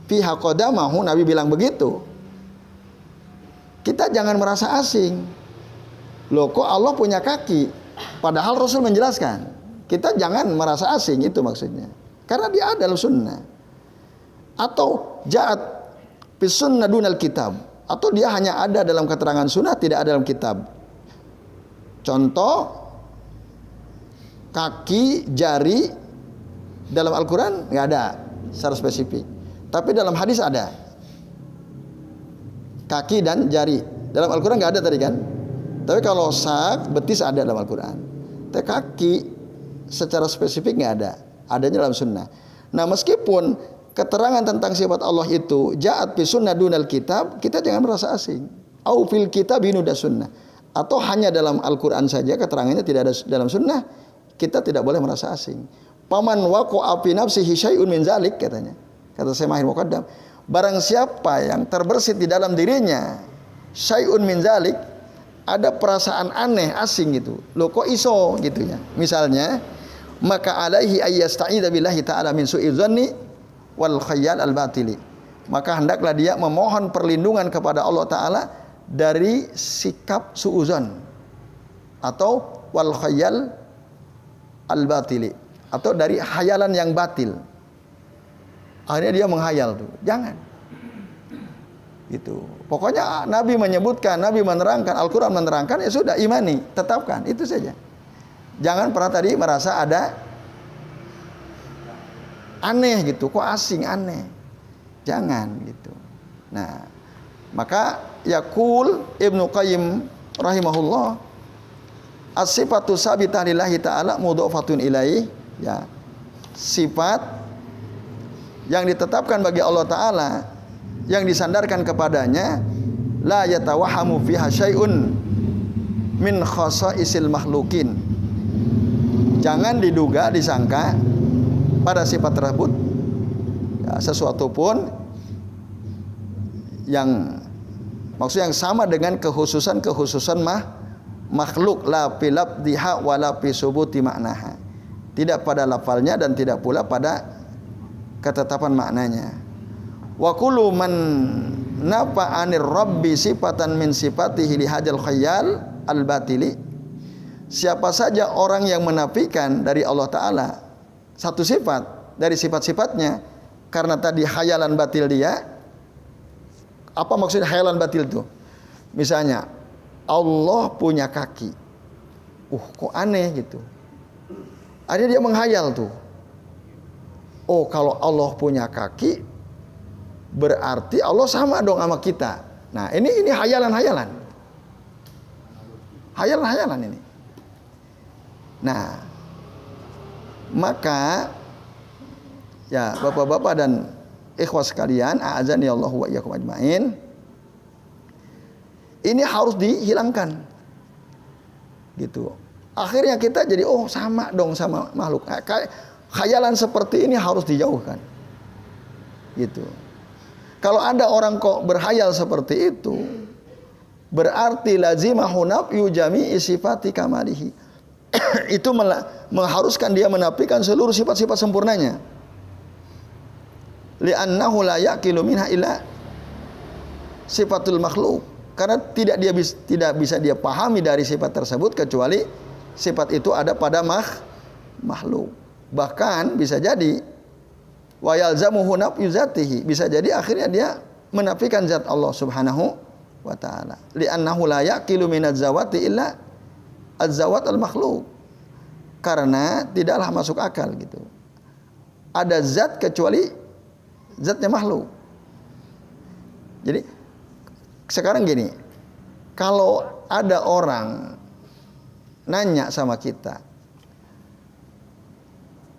fiha qadamahu, Nabi bilang begitu, kita jangan merasa asing. Loh, kok Allah punya kaki? Padahal Rasul menjelaskan. Kita jangan merasa asing, itu maksudnya. Karena dia ada dalam sunnah. Atau ja'at fi sunnah dunal kitab, atau dia hanya ada dalam keterangan sunnah, tidak ada dalam kitab. Contoh, kaki, jari dalam Al-Quran nggak ada secara spesifik, tapi dalam hadis ada. Kaki dan jari dalam Al-Quran nggak ada tadi kan, tapi kalau sak, betis ada dalam Al-Quran. Tapi kaki secara spesifik nggak ada, adanya dalam sunnah. Nah, meskipun keterangan tentang sifat Allah itu ja'at fi sunnah dunal kitab, kita jangan merasa asing. Au fil kitab binuda sunnah, atau hanya dalam Al-Quran saja keterangannya tidak ada dalam sunnah, kita tidak boleh merasa asing. Paman waqa'a fi nafsihi syai'un min zalik, katanya. Kata Syekh Mahir Muqaddam, barang siapa yang terbersit di dalam dirinya syai'un min zalik, ada perasaan aneh, asing gitu. Loh, kok iso gitu ya. Misalnya, maka alaihi ayyasta'idza billahi ta'ala min su'i dzanni wal khayal al batili. Maka hendaklah dia memohon perlindungan kepada Allah taala dari sikap suuzon atau wal khayal al batili, atau dari hayalan yang batil. Akhirnya dia menghayal tuh. Jangan. Gitu. Pokoknya Nabi menyebutkan, Nabi menerangkan, Al-Qur'an menerangkan, ya sudah, imani, tetapkan, itu saja. Jangan pernah tadi merasa ada aneh gitu, kok asing, aneh. Jangan gitu. Nah, maka yaqul Ibnu Qayyim rahimahullah, As-sifatu sabitah lillahi ta'ala mudhofatun ilaih. Ya. Sifat yang ditetapkan bagi Allah Ta'ala, yang disandarkan kepadanya, la yatawahamu fiha syai'un min khasaisil makhlukin. Jangan diduga, disangka pada sifat tersebut ya, sesuatu pun yang maksudnya yang sama dengan kekhususan makhluk, la fi labdiha wa la fi subuti maknaha. Tidak pada lafalnya dan tidak pula pada ketetapan maknanya. Wa kullu man nafa 'anir rabbi sifatan min sifatihi li hadzal khayal al-batili. Siapa saja orang yang menafikan dari Allah Ta'ala satu sifat dari sifat-sifatnya karena tadi khayalan batil dia. Apa maksud khayalan batil itu? Misalnya Allah punya kaki. Kok aneh gitu. Ada dia menghayal tuh. Oh, kalau Allah punya kaki berarti Allah sama dong sama kita. Nah, ini hayalan-hayalan. Hayalan-hayalan ini. Nah, maka ya Bapak-bapak dan ikhwas sekalian, a'azani Allah wa iyyakum ajmain. Ini harus dihilangkan. Gitu. Akhirnya kita jadi sama dong sama makhluk. Khayalan seperti ini harus dijauhkan. Gitu. Kalau ada orang kok berhayal seperti itu, berarti lazimahu nafyu jami'i sifati kamalihi. Itu mengharuskan dia menafikan seluruh sifat-sifat sempurnanya. Li'annahu la yaqilu minha illa sifatul makhluk. Karena tidak bisa dia pahami dari sifat tersebut kecuali sifat itu ada pada makhluk. Bahkan bisa jadi wa yalzamuhu nafyu zatihi, bisa jadi akhirnya dia menafikan zat Allah Subhanahu wa taala. Li'annahu la yaqilu minaz zawati illa az-zawat al-makhluk. Karena tidaklah masuk akal gitu. Ada zat kecuali zatnya makhluk. Jadi sekarang gini, kalau ada orang nanya sama kita,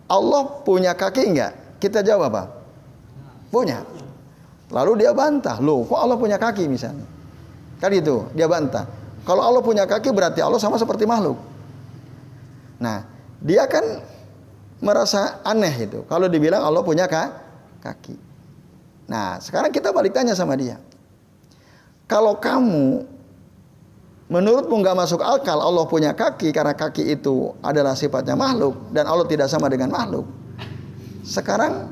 Allah punya kaki enggak? Kita jawab apa? Punya. Lalu dia bantah, loh kok Allah punya kaki misalnya? Kan itu, dia bantah. Kalau Allah punya kaki berarti Allah sama seperti makhluk. Nah, dia kan merasa aneh itu kalau dibilang Allah punya kaki. Nah, sekarang kita balik tanya sama dia. Kalau kamu menurutmu nggak masuk akal Allah punya kaki karena kaki itu adalah sifatnya makhluk dan Allah tidak sama dengan makhluk. Sekarang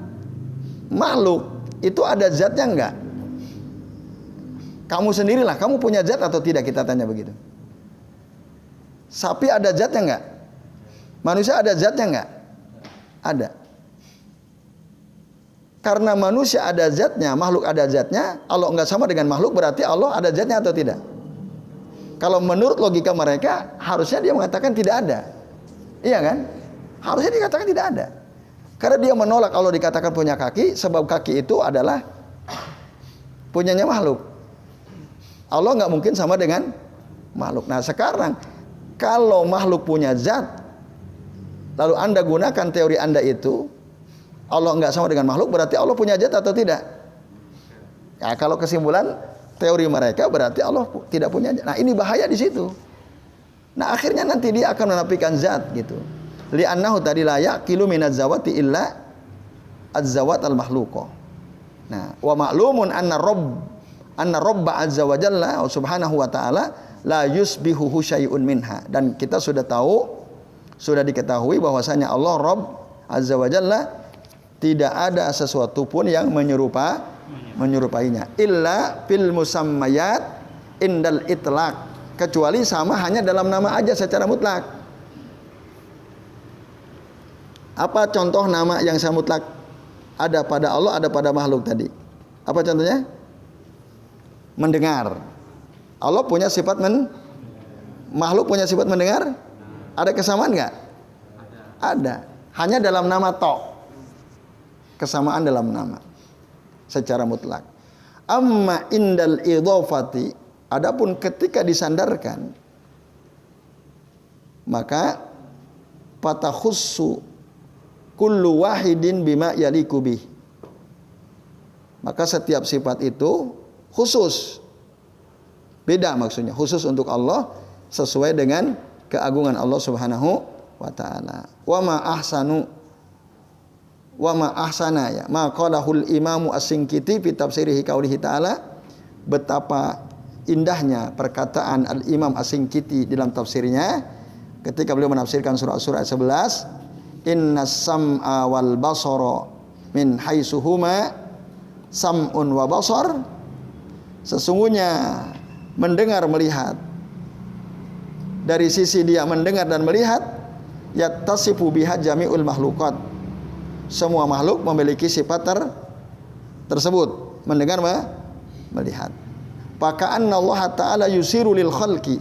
makhluk itu ada zatnya enggak? Kamu sendirilah, kamu punya zat atau tidak, kita tanya begitu. Sapi ada zatnya enggak? Manusia ada zatnya enggak? Ada. Karena manusia ada zatnya, makhluk ada zatnya, Allah enggak sama dengan makhluk berarti Allah ada zatnya atau tidak? Kalau menurut logika mereka harusnya dia mengatakan tidak ada. Iya kan? Harusnya dikatakan tidak ada. Karena dia menolak Allah dikatakan punya kaki, sebab kaki itu adalah punyanya makhluk. Allah nggak mungkin sama dengan makhluk. Nah sekarang kalau makhluk punya zat, lalu Anda gunakan teori Anda itu, Allah nggak sama dengan makhluk, berarti Allah punya zat atau tidak? Ya, kalau kesimpulan teori mereka berarti Allah tidak punya zat. Nah ini bahaya di situ. Nah akhirnya nanti dia akan menafikan zat gitu. Li'annahu tadi la yaqilu minaz zawati illa az-zawat al-makhluqah. Nah, wa ma'lumun anna Rabba azza wa jalla subhanahu wa ta'ala la yusbihuhu syai'un minha. Dan kita sudah tahu, sudah diketahui bahwasanya Allah Rabb azza wa jalla tidak ada sesuatu pun yang menyerupainya. Illa fil musammayat indal itlaq. Kecuali sama hanya dalam nama aja secara mutlak. Apa contoh nama yang secara mutlak? Ada pada Allah, ada pada makhluk tadi. Apa contohnya? Mendengar. Allah punya sifat makhluk punya sifat mendengar? Ada kesamaan nggak? Ada. Hanya dalam nama tok. Kesamaan dalam nama. Secara mutlak. Amma indal idhofati. Adapun ketika disandarkan. maka fatakhussu kullu wahidin bima yaliku bih. Maka setiap sifat itu khusus. Beda maksudnya, khusus untuk Allah sesuai dengan keagungan Allah Subhanahu wa taala. Wa ma ahsana ya. Ma qalahul Imamu As-Singkiti fi tafsirihi qaulihi ta'ala. Betapa indahnya perkataan Al-Imam As-Singkiti dalam tafsirnya ketika beliau menafsirkan surah ayat 11, innas sam'a wal basara min haitsuhuma sam'un wa basar. Sesungguhnya mendengar melihat, dari sisi dia mendengar dan melihat, yattasifu biha jami'ul makhluqat. Semua makhluk memiliki sifat tersebut, mendengar melihat. Faka'anna Allah Ta'ala yusiru lil khalqi.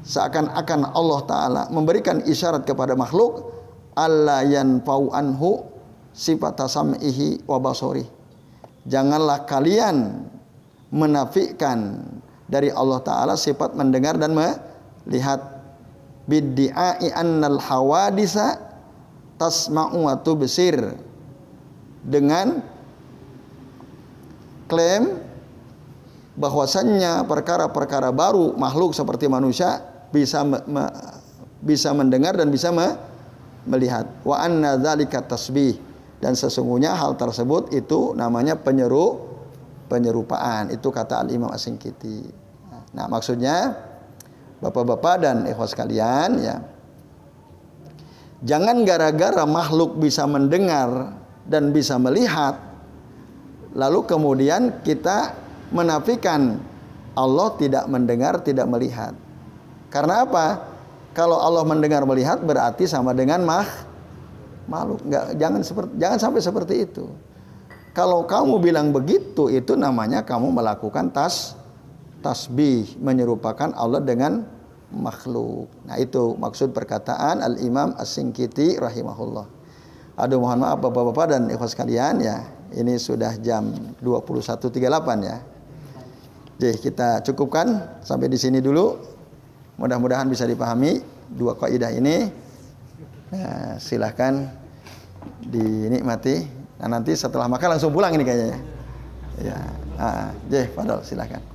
Seakan-akan Allah Ta'ala memberikan isyarat kepada makhluk, alla yanfa'u anhu sifat sam'ihi wa basari. Janganlah kalian menafikan dari Allah Ta'ala sifat mendengar dan melihat. Biddi'ai annal hawadisa tasma'u wa tubsir. Dengan klaim bahwasannya perkara-perkara baru makhluk seperti manusia bisa mendengar dan bisa melihat. Wa anna dzalika tasbih. Dan sesungguhnya hal tersebut itu namanya penyerupaan. Itu kata Al-Imam As-Singkiti. Nah, maksudnya Bapak-bapak dan ikhwas sekalian ya, jangan gara-gara makhluk bisa mendengar dan bisa melihat lalu kemudian kita menafikan Allah tidak mendengar, tidak melihat. Karena apa? Kalau Allah mendengar melihat berarti sama dengan makhluk. Jangan sampai seperti itu. Kalau kamu bilang begitu, itu namanya kamu melakukan tasbih, menyerupakan Allah dengan makhluk. Nah, itu maksud perkataan Al-Imam As-Singkiti rahimahullah. Aduh, mohon maaf Bapak-bapak dan ikhwas sekalian ya. Ini sudah jam 21.38 ya. Jadi kita cukupkan sampai di sini dulu. Mudah-mudahan bisa dipahami dua kaidah ini. Nah, silahkan dinikmati. Nah, nanti setelah makan langsung pulang ini kayaknya. Ya, Fadol silahkan.